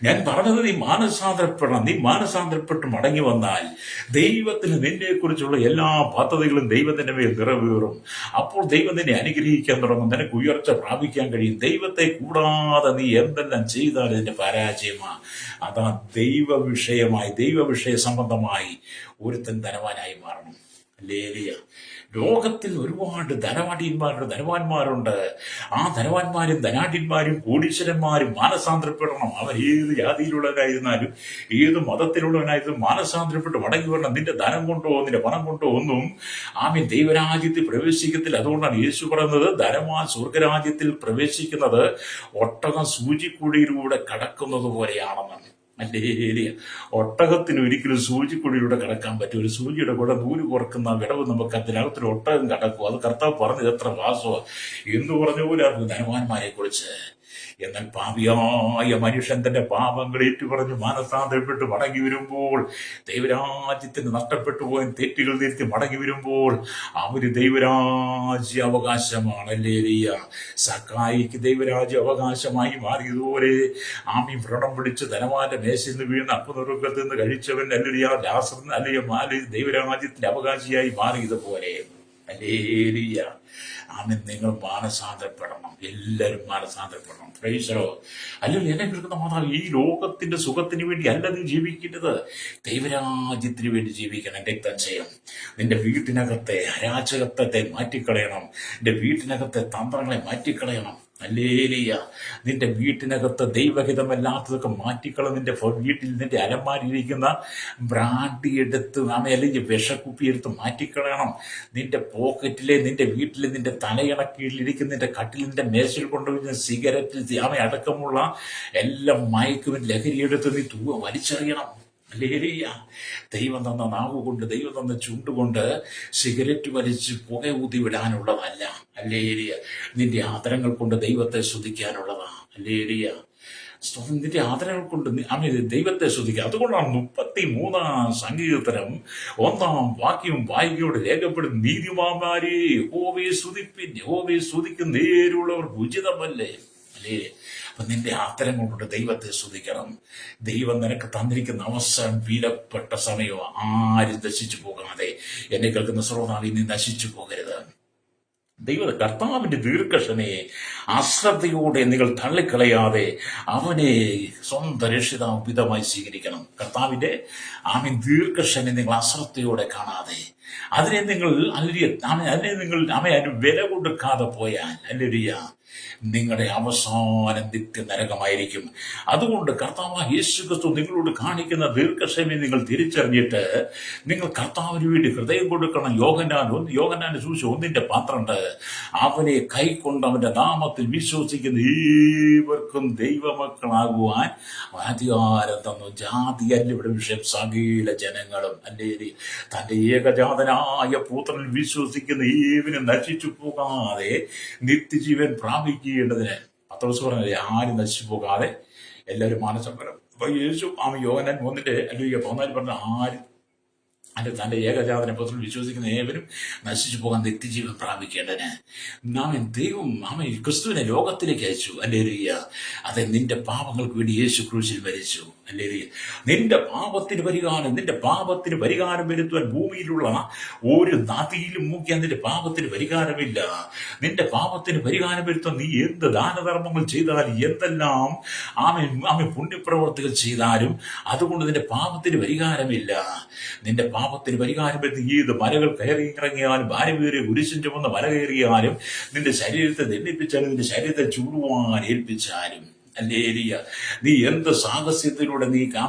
ഞാൻ പറഞ്ഞത് നീ മാനസാന്തരപ്പെടണം. നീ മാനസാന്തരപ്പെട്ട് മടങ്ങി വന്നാൽ ദൈവത്തിന് നിന്നെ കുറിച്ചുള്ള എല്ലാ പദ്ധതികളും ദൈവത്തിന്റെ മേൽ നിറവേറും. അപ്പോൾ ദൈവം നിന്നെ അനുഗ്രഹിക്കാൻ തുടങ്ങും. നിനക്ക് ഉയർച്ച പ്രാപിക്കാൻ കഴിയും. ദൈവത്തെ കൂടാതെ നീ എന്തെല്ലാം ചെയ്താൽ ഇതിന്റെ പരാജയമാ. അതാ ദൈവവിഷയ സംബന്ധമായി ഒരുത്തൻ ധനവാനായി മാറണം. ലോകത്തിൽ ഒരുപാട് ധനവാന്മാരുണ്ട്. ആ ധനവാന്മാരും ധനാഢ്യന്മാരും കോടീശ്വരന്മാരും മാനസാന്തരപ്പെടണം. അവർ ഏത് ജാതിയിലുള്ളവരായിരുന്നാലും ഏത് മതത്തിലുള്ളവനായിരുന്നാലും മാനസാന്തരപ്പെട്ട് മടങ്ങി വരണം. നിന്റെ ധനം കൊണ്ടോ നിന്റെ പണം കൊണ്ടോ ഒന്നും ദൈവരാജ്യത്തിൽ പ്രവേശിക്കത്തില്ല. അതുകൊണ്ടാണ് യേശു പറയുന്നത്, ധനവാൻ സ്വർഗരാജ്യത്തിൽ പ്രവേശിക്കുന്നത് ഒട്ടകം സൂചിക്കുഴിയിലൂടെ കടക്കുന്നത് പോലെയാണെന്നാണ്. ഒട്ടകത്തിന് ഒരിക്കലും സൂചിക്കുഴിയിലൂടെ കടക്കാൻ പറ്റും. ഒരു സൂചിയുടെ കൂടെ നൂല് കുറക്കുന്ന വിടവ് നമുക്ക് അതിനകത്തൊരു ഒട്ടകം കടക്കും. അത് കർത്താവ് പറഞ്ഞത് എത്ര വാസമാണ് എന്ന് പറഞ്ഞ പോലെ ആയിരുന്നു ധനവാന്മാരെ കുറിച്ച്. എന്നാൽ പാപിയായ മനുഷ്യൻ തന്റെ പാപങ്ങൾ ഏറ്റുപറഞ്ഞ് മാനസാന്തരപ്പെട്ട് മടങ്ങി വരുമ്പോൾ, ദൈവരാജ്യത്തിന് നഷ്ടപ്പെട്ടു പോയ തെറ്റുകൾ തിരുത്തി മടങ്ങി വരുമ്പോൾ അവര് ദൈവരാജ്യ അവകാശമാണ്. സക്കായിക്ക് ദൈവരാജ്യ അവകാശമായി മാറിയതുപോലെ വ്രണം പിടിച്ച് ധനവാന്റെ മേശയിൽ നിന്ന് വീണ് അപ്പനുറുക്കത്തിൽ നിന്ന് കഴിച്ചവൻ ദൈവരാജ്യത്തിന്റെ അവകാശിയായി മാറിയതുപോലെ. ആമേൻ. നിങ്ങൾ മാനസാന്തരപ്പെടണം, എല്ലാവരും മാനസാന്തരപ്പെടണം. പ്രൈസലോ. അല്ലെങ്കിൽ എന്നെ കേൾക്കുന്ന മാതാവ്, ഈ ലോകത്തിന്റെ സുഖത്തിന് വേണ്ടി അല്ല നീ ജീവിക്കുന്നത്, ദൈവരാജ്യത്തിന് വേണ്ടി ജീവിക്കണം. രക്തം ചെയ്യും. നിന്റെ വീട്ടിനകത്തെ അരാജകത്വത്തെ മാറ്റിക്കളയണം, നിന്റെ വീട്ടിനകത്തെ തന്ത്രങ്ങളെ മാറ്റിക്കളയണം. ഹല്ലേലൂയ. നിന്റെ വീട്ടിനകത്ത് ദൈവഹിതമല്ലാത്തതൊക്കെ മാറ്റിക്കള. നിന്റെ വീട്ടിൽ നിന്റെ അലമാരിയിരിക്കുന്ന ബ്രാൻഡി എടുത്ത് അല്ലെങ്കിൽ വിഷക്കുപ്പി എടുത്ത് മാറ്റിക്കളയണം. നിന്റെ പോക്കറ്റിലെ, നിന്റെ വീട്ടിലെ, നിന്റെ തലയിണക്കീഴിലിരിക്കുന്ന, നിന്റെ കട്ടിലിന്റെ മേശയിൽ കൊണ്ടുവരുന്ന സിഗരറ്റിൽ അടക്കമുള്ള എല്ലാം മയക്കുവിൻ ലഹരിയെടുത്ത് നീ വലിച്ചെറിയണം. ഹല്ലേലൂയ. ദൈവം തന്ന നാവുകൊണ്ട്, ദൈവം തന്ന ചുണ്ടുകൊണ്ട് സിഗരറ്റ് വലിച്ച് പുക ഊതി വിടാനുള്ളതല്ല. ഹല്ലേലൂയ. നിന്റെ ആദരങ്ങൾ കൊണ്ട് ദൈവത്തെ സ്തുതിക്കാനുള്ളതാ. ഹല്ലേലൂയ. നിന്റെ ആദരങ്ങൾ കൊണ്ട് ദൈവത്തെ സ്തുതിക്കുക. അതുകൊണ്ടാണ് 33 സങ്കീർത്തനം 1 വാക്യവും വായിക്കയോട് രേഖപ്പെടും, നീതിമാന്മാരെ യഹോവയെ സ്തുതിപ്പിൻ, യഹോവയെ സ്തുതിക്കും നേരുള്ളവർ ഉചിതമല്ലേ. അല്ലേ? അപ്പൊ നിന്റെ ആദരങ്ങൾ കൊണ്ട് ദൈവത്തെ സ്തുതിക്കണം. ദൈവം നിനക്ക് തന്നിരിക്കുന്ന അവസരം വിലപ്പെട്ട സമയവും. ആരും നശിച്ചു പോകാതെ എന്നെ കേൾക്കുന്ന ശ്രോതാവിൽ നീ നശിച്ചു പോകരുത്. കർത്താവിന്റെ ദീർഘക്ഷമയെ അശ്രദ്ധയോടെ നിങ്ങൾ തള്ളിക്കളയാതെ അവനെ സ്വന്തം രക്ഷിതാവിധമായി സ്വീകരിക്കണം. കർത്താവിന്റെ ദീർഘക്ഷമയെ നിങ്ങൾ അശ്രദ്ധയോടെ കാണാതെ, അതിനെ നിങ്ങൾ വില കൊടുക്കാതെ പോയാൽ നിങ്ങളുടെ അവസാനം നിത്യ നരകമായിരിക്കും. അതുകൊണ്ട് കർത്താവ് യേശു ക്രിസ്തു നിങ്ങളോട് കാണിക്കുന്ന ദീർഘക്ഷമയെ നിങ്ങൾ തിരിച്ചറിഞ്ഞിട്ട് നിങ്ങൾ കർത്താവിന് വേണ്ടി ഹൃദയം കൊടുക്കണം. യോഹന്നാന്റെ സുവിശേഷം 1:12, അവനെ കൈക്കൊണ്ട് അവന്റെ നാമത്തിൽ വിശ്വസിക്കുന്ന ഏവർക്കും ദൈവമക്കളാകുവാൻ അധികാരം തന്നു. ജാതിയല്ല ഇവിടെ വിഷയം, സകല ജനങ്ങളും. അല്ലേ? തന്റെ ഏകജാതനായ പുത്രനിൽ വിശ്വസിക്കുന്ന ഏവനും നശിച്ചു പോകാതെ നിത്യജീവൻ പ്രാപിക്കേണ്ടതിന്. പത്രോസ് പറഞ്ഞത്, ആരും നശിച്ചു പോകാതെ എല്ലാവരും മാനസാന്തരം. അപ്പൊ യേശു യോഹന്നാൻ 1:14 പറഞ്ഞ ആരും തന്റെ ഏകജാതനെ പുത്രനിൽ വിശ്വസിക്കുന്ന ഏവരും നശിച്ചു പോകാൻ നിത്യജീവൻ പ്രാപിക്കേണ്ടതിന് ദൈവം ക്രിസ്തുവിനെ ലോകത്തിലേക്ക് അയച്ചു. ഹല്ലേലൂയ. അതെ, നിന്റെ പാപങ്ങൾക്ക് വേണ്ടി യേശു ക്രൂശിൽ മരിച്ചു. ഹല്ലേലൂയ. നിന്റെ പാപത്തിന് പരിഹാരം വരുത്തുവാൻ ഭൂമിയിലുള്ള ഒരു നദിയിലും മുക്കിയാൽ നിന്റെ പാപത്തിന് പരിഹാരമില്ല. നിന്റെ പാപത്തിന് പരിഹാരം വരുത്താൻ നീ എന്ത് ദാനധർമ്മങ്ങൾ ചെയ്താലും, എന്തെല്ലാം പുണ്യപ്രവർത്തികൾ ചെയ്താലും അതുകൊണ്ട് നിന്റെ പാപത്തിന് പരിഹാരമില്ല. നിന്റെ പാപത്തിന് പരിഹാരം വരുത്തി ഏത് മലകൾ കയറി ഇറങ്ങിയാലും, ഭാരമേറിയ കുരിശും ചുമന്ന മല കയറിയാലും, നിന്റെ ശരീരത്തെ ദണ്ഡിപ്പിച്ചാലും, നിന്റെ ശരീരത്തെ ചൂടുവാൻ ഏൽപ്പിച്ചാലും, ഹല്ലേലൂയ, നീ എന്ത് സാഹസ്യത്തിലൂടെ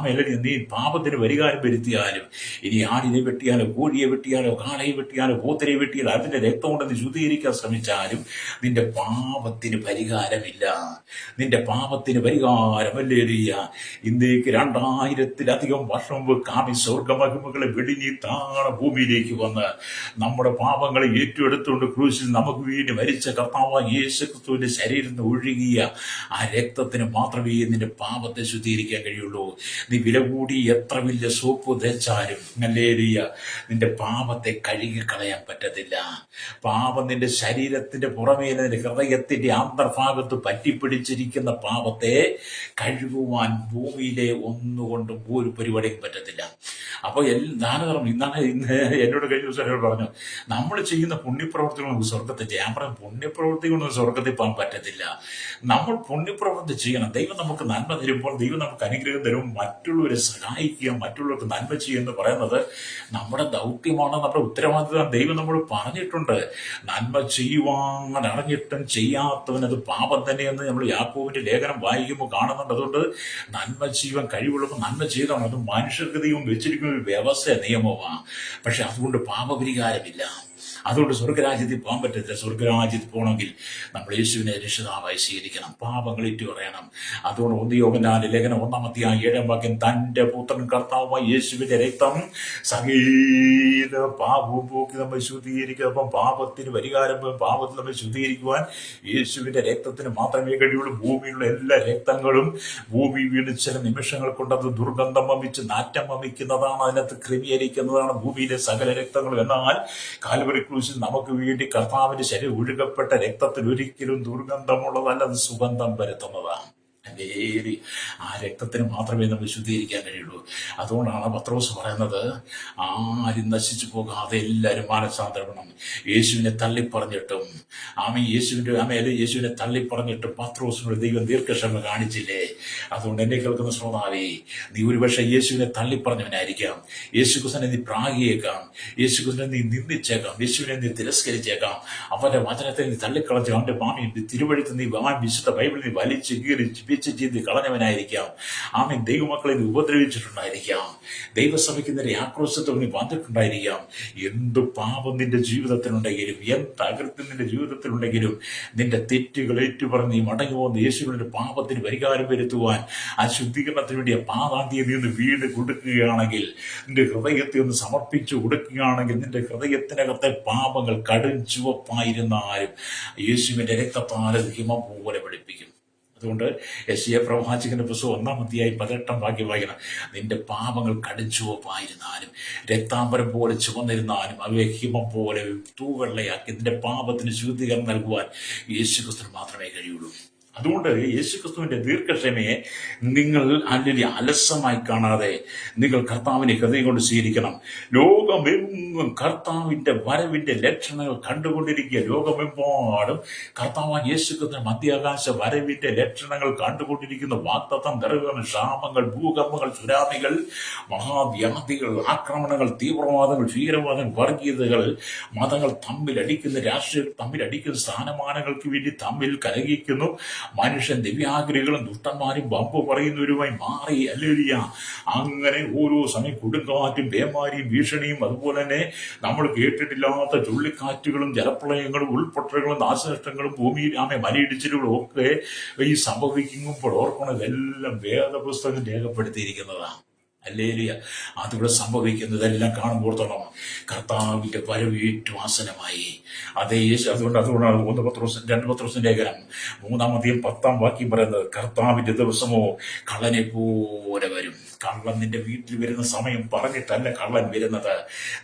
നീ പാപത്തിന് പരിഹാരം വരുത്തിയാലും, ഇനി ആടിനെ വെട്ടിയാലോ, കോഴിയെ വെട്ടിയാലോ, കാളയെ വെട്ടിയാലോ, പോത്തിനെ വെട്ടിയാലോ, അതിന്റെ രക്തം കൊണ്ട് നീ ശുദ്ധീകരിക്കാൻ ശ്രമിച്ചാലും നിന്റെ പാപത്തിന് പരിഹാരമില്ല. നിന്റെ പാപത്തിന് പരിഹാരം. ഹല്ലേലൂയ. ഇന്നേക്ക് 2000-ലധികം വർഷം മുമ്പ് സ്വർഗമഹിമകളെ വെടിഞ്ഞി ഭൂമിയിലേക്ക് വന്ന് നമ്മുടെ പാപങ്ങളെ ഏറ്റെടുത്തുകൊണ്ട് ക്രൂശിൽ നമുക്ക് വേണ്ടി മരിച്ച കർത്താവായ യേശു ക്രിസ്തുവിന്റെ ശരീരത്തിൽ ഒഴുകിയ ആ രക്തത്തിന് മാത്രമേ നിന്റെ പാപത്തെ ശുദ്ധീകരിക്കാൻ കഴിയുള്ളൂ. നീ വില കൂടി എത്ര വലിയ സോപ്പ് തേച്ചാലും, ഹല്ലേലൂയ, നിന്റെ പാപത്തെ കഴുകിക്കളയാൻ പറ്റത്തില്ല. പാപം നിന്റെ ശരീരത്തിന്റെ പുറമേ, നിന്റെ ഹൃദയത്തിന്റെ അന്തർഭാഗത്ത് പറ്റിപ്പിടിച്ചിരിക്കുന്ന പാപത്തെ കഴുകുവാൻ ഭൂമിയിലെ ഒന്നുകൊണ്ടും ഒരു പരിപാടിയും പറ്റത്തില്ല. അപ്പോൾ ദാനധർമ്മം ഇന്ന് എന്നോട് കഴിഞ്ഞ ദിവസം എന്നോട് പറഞ്ഞു, നമ്മൾ ചെയ്യുന്ന പുണ്യപ്രവർത്തികൾ നമുക്ക് സ്വർഗത്തിൽ ചെയ്യാൻ പറയാം. പുണ്യപ്രവർത്തികളൊന്നും സ്വർഗത്തിൽ പോകാൻ പറ്റത്തില്ല. നമ്മൾ പുണ്യപ്രവർത്തി ചെയ്യണം. ദൈവം നമുക്ക് നന്മ തരുമ്പോൾ ദൈവം നമുക്ക് അനുഗ്രഹം തരും. മറ്റുള്ളവരെ സഹായിക്കുക, മറ്റുള്ളവർക്ക് നന്മ ചെയ്യുമെന്ന് പറയുന്നത് നമ്മുടെ ദൗത്യമാണ്, നമ്മുടെ ഉത്തരവാദിത്തം. ദൈവം നമ്മൾ പറഞ്ഞിട്ടുണ്ട്, നന്മ ചെയ്യുവാൻ അറിഞ്ഞിട്ടും ചെയ്യാത്തവൻ അത് പാപം തന്നെയെന്ന് നമ്മൾ യാക്കോബിന്റെ ലേഖനം വായിക്കുമ്പോൾ കാണുന്നുണ്ട്. അതുകൊണ്ട് നന്മ ചെയ്യുവാൻ കഴിവുള്ളപ്പോൾ നന്മ ചെയ്താണ്. അത് മനുഷ്യർക്ക് ദൈവം വെച്ചിരിക്കുന്ന ഒരു വ്യവസ്ഥ, നിയമമാണ്. പക്ഷെ അതുകൊണ്ട് പാപപരിഹാരമില്ല. അതുകൊണ്ട് സ്വർഗരാജ്യത്തിൽ പോകാൻ പറ്റത്തില്ല. സ്വർഗരാജ്യത്തിൽ പോകണമെങ്കിൽ നമ്മൾ യേശുവിനെ രക്ഷിതാവായി സ്വീകരിക്കണം, പാപങ്ങൾ ഏറ്റുപറയണം. അതുകൊണ്ട് 1 യോഹന്നാന്റെ ലേഖനം 1:7 തന്റെ പുത്രൻ കർത്താവുമായി യേശുവിന്റെ രക്തം സകല പാപവും പോക്കി നമ്മെ ശുദ്ധീകരിക്കുക. അപ്പം പാപത്തിന് പരിഹാരം, പാപത്തിൽ നമ്മെ ശുദ്ധീകരിക്കുവാൻ യേശുവിന്റെ രക്തത്തിന് മാത്രമേ കഴിയുള്ളൂ. ഭൂമിയിലുള്ള എല്ലാ രക്തങ്ങളും ഭൂമി വീണ് ചില നിമിഷങ്ങൾ കൊണ്ട് അത് ദുർഗന്ധം വമിച്ച് നാറ്റം വമിക്കുന്നതാണ്, അതിനകത്ത് ക്രമീകരിക്കുന്നതാണ് ഭൂമിയിലെ സകല രക്തങ്ങളും. എന്നാൽ കാൽവരി ക്രൂശിൽ നമുക്ക് വേണ്ടി കർത്താവിന്റെ ശരീരം ഒഴുകപ്പെട്ട രക്തത്തിൽ ഒരിക്കലും ദുർഗന്ധമുള്ളതല്ല, അത് സുഗന്ധം വരുത്തുന്നതാണ്. നേരി ആ രക്തത്തിന് മാത്രമേ നമ്മൾ ശുദ്ധീകരിക്കാൻ കഴിയുള്ളൂ. അതുകൊണ്ടാണ് പത്രോസ് പറയുന്നത്, ആരും നശിച്ചു പോകാതെ എല്ലാവരും മാനസാന്തരപ്പെടണം. യേശുവിനെ തള്ളിപ്പറഞ്ഞിട്ടും യേശുവിനെ തള്ളിപ്പറഞ്ഞിട്ടും പത്രോസിനോട് ദൈവം ദീർഘക്ഷമ കാണിച്ചില്ലേ? അതുകൊണ്ട് എന്നെ കേൾക്കുന്ന ശ്രോതാവേ, നീ ഒരുപക്ഷെ യേശുവിനെ തള്ളിപ്പറഞ്ഞവനായിരിക്കാം. യേശുക്രിസ്തുവിനെ നീ പ്രാഗിയേക്കാം, യേശുക്രിസ്തുവിനെ നീ നിന്ദിച്ചേക്കാം, യേശുവിനെ നീ തിരസ്കരിച്ചേക്കാം, അവന്റെ വചനത്തെ നീ തള്ളിക്കളഞ്ഞ അവന്റെ തിരുവഴുത്ത് നീ വിശുദ്ധ ബൈബിളിൽ നീ വലിച്ചു കീറി പിച്ച് ചെയ്ത് കളഞ്ഞവനായിരിക്കാം. ദൈവമക്കളെ നീ ഉപദ്രവിച്ചിട്ടുണ്ടായിരിക്കാം, ദൈവസഭയ്ക്ക് നേരെ ആക്രോശത്തോടെ നീ വന്നിട്ടുണ്ടായിരിക്കാം. എന്ത് പാപം നിന്റെ ജീവിതത്തിലുണ്ടെങ്കിലും, എന്ത് അകൃത്യം നിന്റെ ജീവിതത്തിലുണ്ടെങ്കിലും, നിന്റെ തെറ്റുകൾ ഏറ്റുപറഞ്ഞ് നീ മടങ്ങി പോകുന്ന യേശുവിന്റെ പാപത്തിന് പരിഹാരം വരുത്തുവാൻ, ആ ശുദ്ധീകരണത്തിന് വേണ്ടി പാതാന്തിയെ നീ ഒന്ന് വീട് കൊടുക്കുകയാണെങ്കിൽ, നിന്റെ ഹൃദയത്തെ ഒന്ന് സമർപ്പിച്ചു കൊടുക്കുകയാണെങ്കിൽ, നിന്റെ ഹൃദയത്തിനകത്തെ പാപങ്ങൾ കടും ചുവപ്പായിരുന്നാലും യേശുവിന്റെ രക്തത്താൽ ഹിമം പോലെ വെളുപ്പിക്കും. അതുകൊണ്ട് യെശയ്യാ പ്രവാചകന്റെ പുസ്തകം 1-ാം അധ്യായം 18-ാം വാക്യം വായിക്കണം. നിന്റെ പാപങ്ങൾ കടുംചുവപ്പായിരുന്നാലും, രക്താംബരം പോലെ ചുവന്നിരുന്നാലും, അവയെ ഹിമം പോലെ തൂവെള്ളയാക്കി നിന്റെ പാപത്തിന് ശുദ്ധീകരണം നൽകുവാൻ യേശുക്രിസ്തുവിന് മാത്രമേ കഴിയുള്ളൂ. അതുകൊണ്ട് യേശുക്രിസ്തുവിന്റെ ദീർഘക്ഷമയെ നിങ്ങൾ അല്ലെങ്കിൽ അലസമായി കാണാതെ നിങ്ങൾ കർത്താവിനെ ഹൃദയം കൊണ്ട് സ്വീകരിക്കണം. ലോകമെങ്ങും കർത്താവിന്റെ വരവിന്റെ ലക്ഷണങ്ങൾ കണ്ടുകൊണ്ടിരിക്കുക. ലോകമെമ്പാടും കർത്താവായ യേശുക്രിസ്തുവിന്റെ മധ്യാകാശ വരവിന്റെ ലക്ഷണങ്ങൾ കണ്ടുകൊണ്ടിരിക്കുന്ന വാഗ്ദത്തം നിറവേറുന്ന ക്ഷാമങ്ങൾ, ഭൂകമ്പങ്ങൾ, സുനാമികൾ, മഹാവ്യാധികൾ, ആക്രമണങ്ങൾ, തീവ്രവാദങ്ങൾ, ഭീകരവാദങ്ങൾ, വർഗീയതകൾ, മതങ്ങൾ തമ്മിലടിക്കുന്ന, രാഷ്ട്രീയം തമ്മിലടിക്കുന്ന, സ്ഥാനമാനങ്ങൾക്ക് വേണ്ടി തമ്മിൽ കലഹിക്കുന്നു. മനുഷ്യൻ ദിവ്യാഗ്രഹികളും ദുഷ്ടന്മാരും വമ്പ് പറയുന്നവരുമായി മാറി. ഹല്ലേലൂയ. അങ്ങനെ ഓരോ സമയം കൊടുങ്കാറ്റും പേമാരിയും ഭീഷണിയും, അതുപോലെ തന്നെ നമ്മൾ കേട്ടിട്ടില്ലാത്ത ചുഴലിക്കാറ്റുകളും ജലപ്രളയങ്ങളും ഉൾപ്പൊട്ടലുകളും നാശനഷ്ടങ്ങളും ഭൂമിയിൽ മലയിടിച്ചിലുകളും ഒക്കെ ഈ സംഭവിക്കുമ്പോൾ ഓർക്കണം, ഇതെല്ലാം വേദപുസ്തകം രേഖപ്പെടുത്തിയിരിക്കുന്നതാണ്. ഹല്ലേലൂയ. അതിവിടെ സംഭവിക്കുന്നതെല്ലാം കാണുമ്പോൾ തോന്നണം കർത്താവിന്റെ വരവേറ്റു ആസനമായി. അതുകൊണ്ടാണ് 2 പത്രോസിന്റെ ലേഖനം 3-ാം അധ്യായം 10-ാം വാക്യം പറയുന്നത്, കർത്താവിന്റെ ദിവസമോ കള്ളനെ പോലെ വരും. കള്ളൻ നിന്റെ വീട്ടിൽ വരുന്ന സമയം പറഞ്ഞിട്ടല്ല കള്ളൻ വരുന്നത്.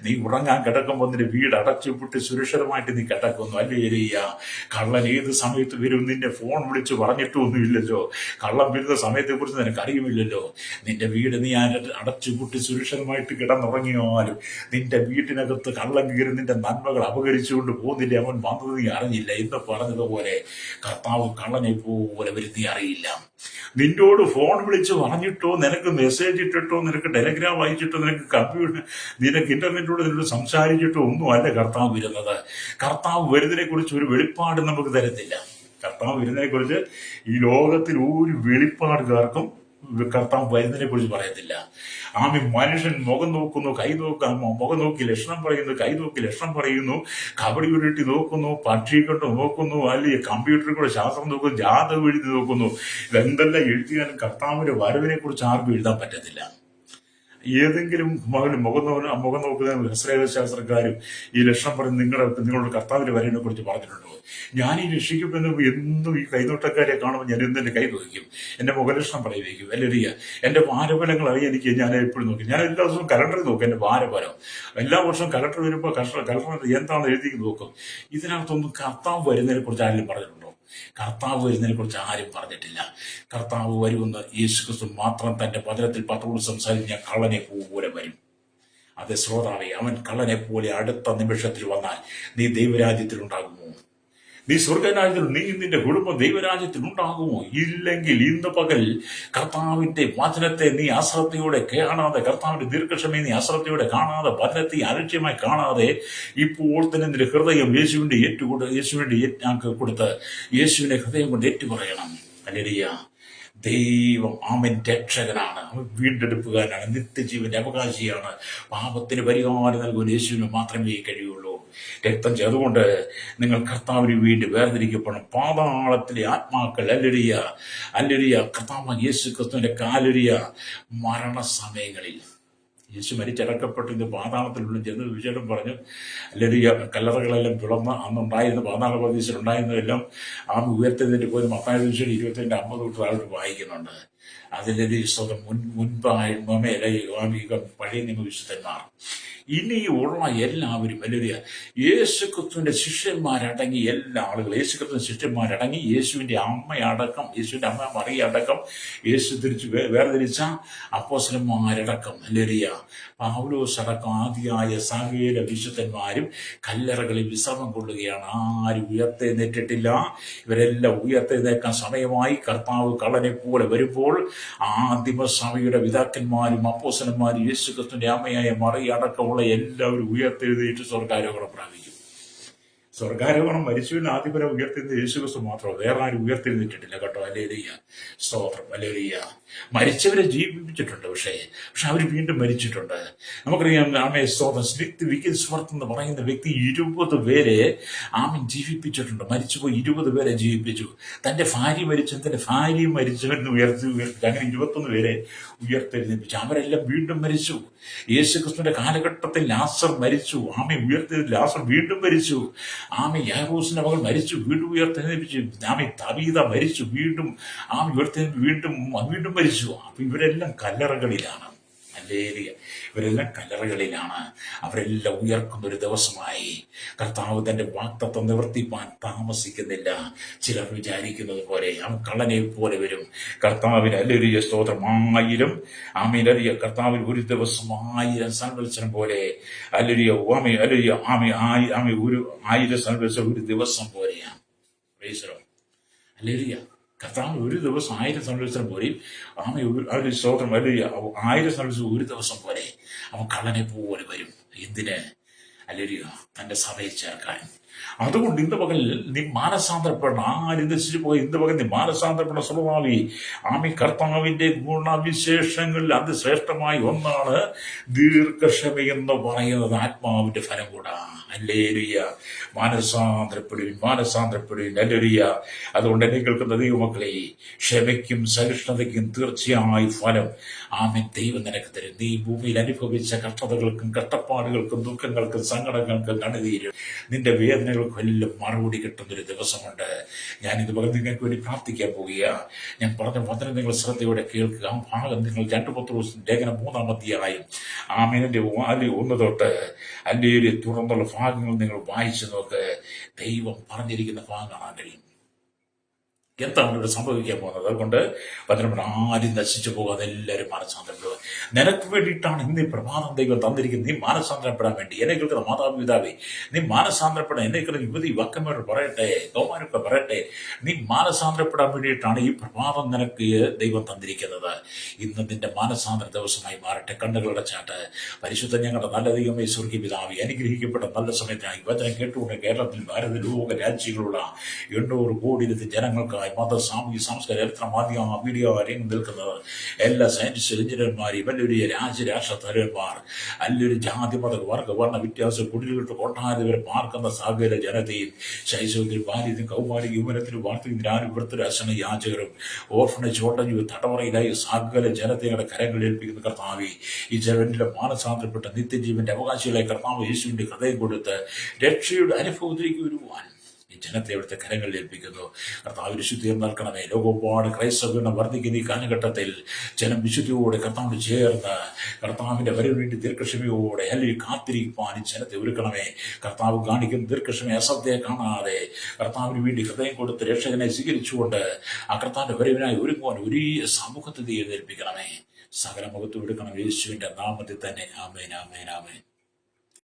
നീ ഉറങ്ങാൻ കിടക്കുമ്പോൾ നിന്റെ വീട് അടച്ചുവിട്ട് സുരക്ഷിതമായിട്ട് നീ കിടക്കുന്നു. ഹല്ലേലൂയ. കള്ളൻ ഏത് സമയത്ത് വരും നിന്നെ ഫോൺ വിളിച്ച് പറഞ്ഞിട്ടൊന്നുമില്ലല്ലോ. കള്ളൻ വരുന്ന സമയത്തെ കുറിച്ച് നിനക്ക് അറിയുമില്ലല്ലോ. നിന്റെ വീട് നീ അടച്ചുപൂട്ടി സുരക്ഷിതമായിട്ട് കിടന്നുറങ്ങിയാലും നിന്റെ വീട്ടിനകത്ത് കള്ളം കയറി നിന്റെ നന്മകൾ അപകരിച്ചുകൊണ്ട് പോകുന്നില്ല. അവൻ വന്നത് നീ അറിഞ്ഞില്ല. എന്ന് പറഞ്ഞതുപോലെ കർത്താവ് കള്ളനെ പോലെ വരും, നീ അറിയില്ല. നിന്നോട് ഫോൺ വിളിച്ച് പറഞ്ഞിട്ടോ, നിനക്ക് മെസ്സേജ് ഇട്ടിട്ടോ, നിനക്ക് ടെലഗ്രാം അയച്ചിട്ടോ, നിനക്ക് ഇന്റർനെറ്റിലൂടെ നിന്നോട് സംസാരിച്ചിട്ടോ ഒന്നും അല്ല കർത്താവ് വരുന്നത്. കർത്താവ് വരുന്നതിനെ കുറിച്ച് ഒരു വെളിപ്പാട് നമുക്ക് തരത്തില്ല. കർത്താവ് വരുന്നതിനെ കുറിച്ച് ഈ ലോകത്തിൽ ഒരു വെളിപ്പാടുകാർക്കും കർത്താവ് വരുന്നതിനെ കുറിച്ച് പറയത്തില്ല. മനുഷ്യൻ മുഖം നോക്കുന്നു, മുഖം നോക്കി ലക്ഷണം പറയുന്നു, കൈ നോക്കി ലക്ഷണം പറയുന്നു, കബഡി ഉരുട്ടി നോക്കുന്നു, പക്ഷി കൊണ്ട് നോക്കുന്നു, അല്ലെങ്കിൽ കമ്പ്യൂട്ടറിൽ കൂടെ ശാസ്ത്രം നോക്കുന്നു, ജാതകം എഴുതി നോക്കുന്നു. ഇതെന്തെല്ലാം എഴുതിയാലും കർത്താവിന്റെ വരവിനെ കുറിച്ച് ആർക്കും എഴുതാൻ പറ്റത്തില്ല. ഏതെങ്കിലും മുഖം നോക്കുന്ന ശാസ്ത്രക്കാരും ഈ ലക്ഷണം പറഞ്ഞ് നിങ്ങളുടെ കർത്താവിന്റെ വരവിനെ കുറിച്ച് പറഞ്ഞിട്ടുണ്ടോ? ഞാൻ ഈ രക്ഷിക്കപ്പെടുന്ന എന്നും ഈ കൈനോട്ടക്കാരെ കാണുമ്പോൾ ഞാൻ എന്നെ കൈ നോക്കും, എന്റെ മുഖലക്ഷണം പറയുകയും അല്ലെങ്കിൽ എന്റെ ഭാരഫലങ്ങൾ അറിയാൻ ഞാൻ എപ്പോഴും നോക്കി. ഞാൻ എല്ലാ ദിവസവും കലണ്ടറിൽ നോക്കും എന്റെ ഭാരഫലം. എല്ലാ വർഷവും കലണ്ടർ വരുമ്പോൾ കലണ്ടർ എന്താണ് എഴുതി നോക്കും. ഇതിനകത്തൊന്നും കർത്താവ് വരുന്നതിനെ കുറിച്ച് ആരെങ്കിലും പറഞ്ഞിട്ടുണ്ടോ? കർത്താവ് വരുന്നതിനെ കുറിച്ച് ആരും പറഞ്ഞിട്ടില്ല. കർത്താവ് വരുമെന്ന് യേശുക്രിസ്തു മാത്രം തന്റെ വചനത്തിൽ പത്രോട് സംസാരിച്ച് ഞാൻ കള്ളനെ പോലെ വരും. അതെ ശ്രോതാവേ, അവൻ കള്ളനെ പോലെ അടുത്ത നിമിഷത്തിൽ വന്നാൽ നീ ദൈവരാജ്യത്തിൽ ഉണ്ടാകുമോ? നീ സ്വർഗരാജ്യത്തിൽ, നീ നിന്റെ കുടുംബം ദൈവരാജ്യത്തിൽ ഉണ്ടാകുമോ? ഇല്ലെങ്കിൽ ഇന്ന് പകൽ കർത്താവിന്റെ വചനത്തെ നീ അശ്രദ്ധയോടെ കാണാതെ, കർത്താവിന്റെ ദീർഘക്ഷമയെ നീ അശ്രദ്ധയോടെ കാണാതെ, വചനത്തെ അലക്ഷ്യമായി കാണാതെ ഇപ്പോൾ തന്നെ നിന്റെ ഹൃദയം യേശുവിന്റെ കൊടുത്ത് യേശുവിന്റെ ഹൃദയം കൊണ്ട് ഏറ്റുപറയണം. ഹല്ലേലൂയ. ദൈവം അവൻ രക്ഷകനാണ്, അവൻ വീണ്ടെടുപ്പുകാരനാണ്, നിത്യജീവന്റെ അവകാശിയാണ്. പാപത്തിന് പരിഹാരം നൽകുവാൻ യേശുവിന് മാത്രമേ കഴിയുള്ളൂ. രക്തം ചെയ്തുകൊണ്ട് നിങ്ങൾ കർത്താവിന് വേണ്ടി വേർതിരിക്കപ്പെടണം. പാതാളത്തിലെ ആത്മാക്കൾ കർത്താവ് യേശു ക്രിസ്തുവിന്റെ മരണസമയങ്ങളിൽ യേശു മരിച്ചടക്കപ്പെട്ട് ഇത് പാതാളത്തിലുള്ള ചെന്ന് വിശേഷം പറഞ്ഞു. അല്ലെങ്കിൽ കല്ലറകളെല്ലാം പിളർന്ന് അന്നുണ്ടായിരുന്ന പാതാള പ്രദേശത്തിലുണ്ടായിരുന്നതെല്ലാം ഉയർത്തെഴുന്നേറ്റ് പോലും മത്തായി 22:50 തൊട്ട് താഴോട്ട് വായിക്കുന്നുണ്ട്. അതിലൊരു സ്വതം മുൻപായി പഴയ നിയമ വിശുദ്ധന്മാർ ഇനിയുള്ള എല്ലാവരും വലിയ യേശുക്രിസ്തുവിന്റെ ശിഷ്യന്മാരടങ്ങി എല്ലാ ആളുകളും യേശുക്രിസ്തുവിന്റെ ശിഷ്യന്മാരടങ്ങി യേശുവിന്റെ അമ്മയടക്കം യേശുവിന്റെ അമ്മ മറിയടക്കം യേശു തിരിച്ച് വേർതിരിച്ച അപ്പോസ്തലന്മാരടക്കം വലിയ പൗലോസ് അടക്കം ആദിയായ സകല വിശുദ്ധന്മാരും കല്ലറകളിൽ വിശ്രമം കൊള്ളുകയാണ്. ആരും ഉയർത്തെഴുന്നേറ്റിട്ടില്ല. ഇവരെല്ലാം ഉയർത്തെഴുന്നേൽക്കാൻ സമയമായി. കർത്താവ് കള്ളനെ പോലെ വരുമ്പോൾ ആദിമസഭയുടെ പിതാക്കന്മാരും അപ്പോസ്തലന്മാരും യേശുക്രിസ്തുവിന്റെ അമ്മയായ മറിയടക്കമുള്ള എല്ലാവരും ഉയർത്തെഴുന്നേറ്റ് സ്വർഗ്ഗാരോഹണം പ്രാപിക്കും. സ്വർഗ്ഗാരോഹണം മരിച്ചുവിന് ആദ്യമേ ഉയർത്തിരുന്ന യേശുക്രിസ്തു മാത്രം, വേറെ ആരും ഉയർത്തിരുന്നിട്ടില്ല കേട്ടോ. ഹല്ലേലൂയ, സ്തോത്രം, ഹല്ലേലൂയ. മരിച്ചവരെ ജീവിപ്പിച്ചിട്ടുണ്ട്, പക്ഷെ അവർ വീണ്ടും മരിച്ചിട്ടുണ്ട്. നമുക്കറിയാം, സ്തോത്രം, സ്മിത്ത് വിക്കിൻസ്വർത്ത് എന്ന് പറയുന്ന വ്യക്തി 20 പേരെ ജീവിപ്പിച്ചിട്ടുണ്ട്. മരിച്ചുപോയി 20 പേരെ ജീവിപ്പിച്ചു. തന്റെ ഭാര്യ മരിച്ചു, തന്റെ ഭാര്യയും മരിച്ചവരെന്ന് ഉയർത്തി അങ്ങനെ 21 പേരെ ഉയർത്തെഴുന്നേൽപ്പിച്ചു. അവരെല്ലാം വീണ്ടും മരിച്ചു. യേശുക്രിസ്തുവിന്റെ കാലഘട്ടത്തിൽ ലാസർ മരിച്ചു, ഉയർത്തി ലാസർ വീണ്ടും മരിച്ചു. യാഗോസിന്റെ മകൾ മരിച്ചു, വീണ്ടും ഉയർത്തെഴുന്നേൽപ്പിച്ചു. തബീത മരിച്ചു, വീണ്ടും വീണ്ടും വീണ്ടും മരിച്ചു. അപ്പൊ ഇവരെല്ലാം കല്ലറകളിലാണ്. ഹല്ലേലൂയ, ഇവരെല്ലാം കല്ലറകളിലാണ്. അവരെല്ലാം ഉയർക്കുന്ന ഒരു ദിവസമായി. കർത്താവ് തന്റെ വാഗ്ദത്തം നിവർത്തിപ്പാൻ താമസിക്കുന്നില്ല. ചിലർ വിചാരിക്കുന്നത് പോലെ അവൻ കള്ളനെ പോലെ വരും. കർത്താവിന് ഹല്ലേലൂയ, സ്തോത്രം, 1000 ഹല്ലേലൂയ, കർത്താവിന് ഒരു ദിവസം 1000 സംവത്സരം പോലെ. ഹല്ലേലൂയ, ഹല്ലേലൂയ, ഒരു 1000 സംവത്സരം ഒരു ദിവസം പോലെയാണ്. ഹല്ലേലൂയ, കർത്താവ് ഒരു ദിവസം 1000 സംവത്സരം പോലെ. സ്തോത്രം, ഹല്ലേലൂയ, 1000 സംവത്സരം ഒരു ദിവസം പോലെ. അവൻ കള്ളനെ പോലെ വരും. എന്തിന്? ഹല്ലേലൂയ, തന്റെ സഭയെ ചേർക്കാൻ. അതുകൊണ്ട് ഇന്ന് പകൽ നീ മാനസാന്തരപ്പെടണം. ആരും നശിച്ചു പോയി ഇന്ന് പകൽ നീ മാനസാന്തരപ്പെടണം. സ്വഭാവി കർത്താവിന്റെ ഗുണവിശേഷങ്ങളിൽ അതിശ്രേഷ്ഠമായി ഒന്നാണ് ദീർഘക്ഷമയെന്ന് പറയുന്നത്. ആത്മാവിന്റെ ഫലം കൂടാ. ഹല്ലേലൂയ, മാനസാന്തരപ്പെടുവിൻ. ഹല്ലേലൂയ. അതുകൊണ്ട് എന്നെ കേൾക്കുന്ന ദൈവമക്കളെ, ക്ഷമയ്ക്കും സഹിഷ്ണുതയ്ക്കും തീർച്ചയായും ഫലം ദൈവം നിനക്ക് തരും. നീ ഭൂമിയിൽ അനുഭവിച്ച കഷ്ടതകൾക്കും കഷ്ടപ്പാടുകൾക്കും ദുഃഖങ്ങൾക്കും സങ്കടങ്ങൾക്കും കണ്ണുനീരും നിന്റെ വേദനകൾക്കും എല്ലാം മറുപടി കിട്ടുന്നൊരു ദിവസമുണ്ട്. ഞാനിത് പകൽ നിങ്ങൾക്ക് വേണ്ടി പ്രാർത്ഥിക്കാൻ പോവുക. ഞാൻ പറഞ്ഞ വചനം നിങ്ങൾ ശ്രദ്ധയോടെ കേൾക്കുക. ആ ഭാഗം നിങ്ങൾ 2 പത്രോസ് ലേഖനം 3-ാം അധ്യായം 1 തൊട്ട് അല്ലെങ്കിൽ തുടർന്നുള്ള ഭാഗങ്ങൾ നിങ്ങൾ വായിച്ചു നോക്ക്. ദൈവം പറഞ്ഞിരിക്കുന്ന ഭാഗം കാണാൻ കഴിയും. എന്താണ് ഇവിടെ സംഭവിക്കാൻ പോകുന്നത്? അതുകൊണ്ട് വചനം ആരും നശിച്ചു പോകാതെ എല്ലാവരും മാനസാന്തരപ്പെടുക. നിനക്ക് വേണ്ടിയിട്ടാണ് ഇന്ന് ഈ പ്രഭാതം ദൈവം തന്നിരിക്കുന്നത്. നീ മാനസാന്തരപ്പെടാൻ വേണ്ടി. എന്നെ കേൾക്കുന്ന മാതാപിതാവേ, നീ മാനസാന്തരപ്പെടാൻ. എന്നെ കേൾക്കുന്ന യുവതി വക്കന്മാരോട് പറയട്ടെ, ഗോമാരൊക്കെ പറയട്ടെ, നീ മാനസാന്തരപ്പെടാൻ വേണ്ടിയിട്ടാണ് ഈ പ്രഭാതം നിനക്ക് ദൈവം തന്നിരിക്കുന്നത്. ഇന്ന് നിന്റെ മാനസാന്തര ദിവസമായി മാറട്ടെ. കണ്ണുകളുടെ ചാട്ട് പരിശുദ്ധ ഞങ്ങളുടെ നല്ല ദൈവമേ, സ്വർഗീയ പിതാവേ, അനുഗ്രഹിക്കപ്പെട്ട നല്ല സമയത്തായി വചനം കേട്ടുകൊണ്ട് കേരളത്തിൽ ഭാരത ലോക രാജ്യങ്ങളുള്ള 800 കോടി ജനങ്ങൾക്കായി മത, സാമൂഹിക, സാംസ്കാരിക, ചരിത്ര, മാധ്യമ, മീഡിയ രംഗം നിൽക്കുന്നത് എല്ലാ സയന്റിസ്റ്റ്, എഞ്ചിനീയർമാരെയും വലിയ രാഷ്ട്ര തലവന്മാർ, നല്ലൊരു ജാതി, മത, വർഗ, വർണ്ണ വ്യത്യാസം കുടിലുകളിട്ട് കൊട്ടാരവരെ പാർക്കുന്ന സകല ജനതയും ശൈശവത്തിലും ബാല്യത്തിലും കൗമാരിക യുവനത്തിലും വാർത്തയും വൃത്തരും അസന യാചകരും ഓർഫണേജ് ഓട്ടഞ്ഞു തടവറയിലായി സകല ജനതയുടെ കരങ്ങളിൽ ഏൽപ്പിക്കുന്ന കർത്താവെ, ഈ ജനന്റെ മാനസാന്തരപ്പെട്ട നിത്യജീവന്റെ അവകാശികളായി കർത്താവ് യേശുവിന്റെ ഹൃദയം കൊടുത്ത് രക്ഷയുടെ അനുഭവത്തിലേക്ക് വരുവാൻ ഈ ജനത്തെ അവിടുത്തെ കരങ്ങളിൽ ഏൽപ്പിക്കുന്നു. കർത്താവ് വിശുദ്ധിയും നൽകണമേ. ലോകപാട് ക്രൈസ്തവ വർദ്ധിക്കുന്ന ഈ കാലഘട്ടത്തിൽ ജനം വിശുദ്ധിയോടെ കർത്താവിന് ചേർന്ന് കർത്താവിന്റെ വരവിന് വേണ്ടി ദീർഘക്ഷമയോടെ അല്ലെങ്കിൽ കാത്തിരിക്കാൻ ജനത്തെ ഒരുക്കണമേ. കർത്താവ് കാണിക്കുന്ന ദീർഘക്ഷമ അസത്യയെ കാണാതെ കർത്താവിന് വേണ്ടി ഹൃദയം കൊടുത്ത് രക്ഷകനെ സ്വീകരിച്ചുകൊണ്ട് ആ കർത്താവിന്റെ വരവിനായി ഒരുങ്ങുവാൻ ഒരു സമൂഹത്തെ ഏൽപ്പിക്കണമേ. സകല മുഖത്തും എടുക്കണം യേശുവിന്റെ നാമത്തിൽ തന്നെ. ആമേൻ, ആമേൻ, ആമേൻ.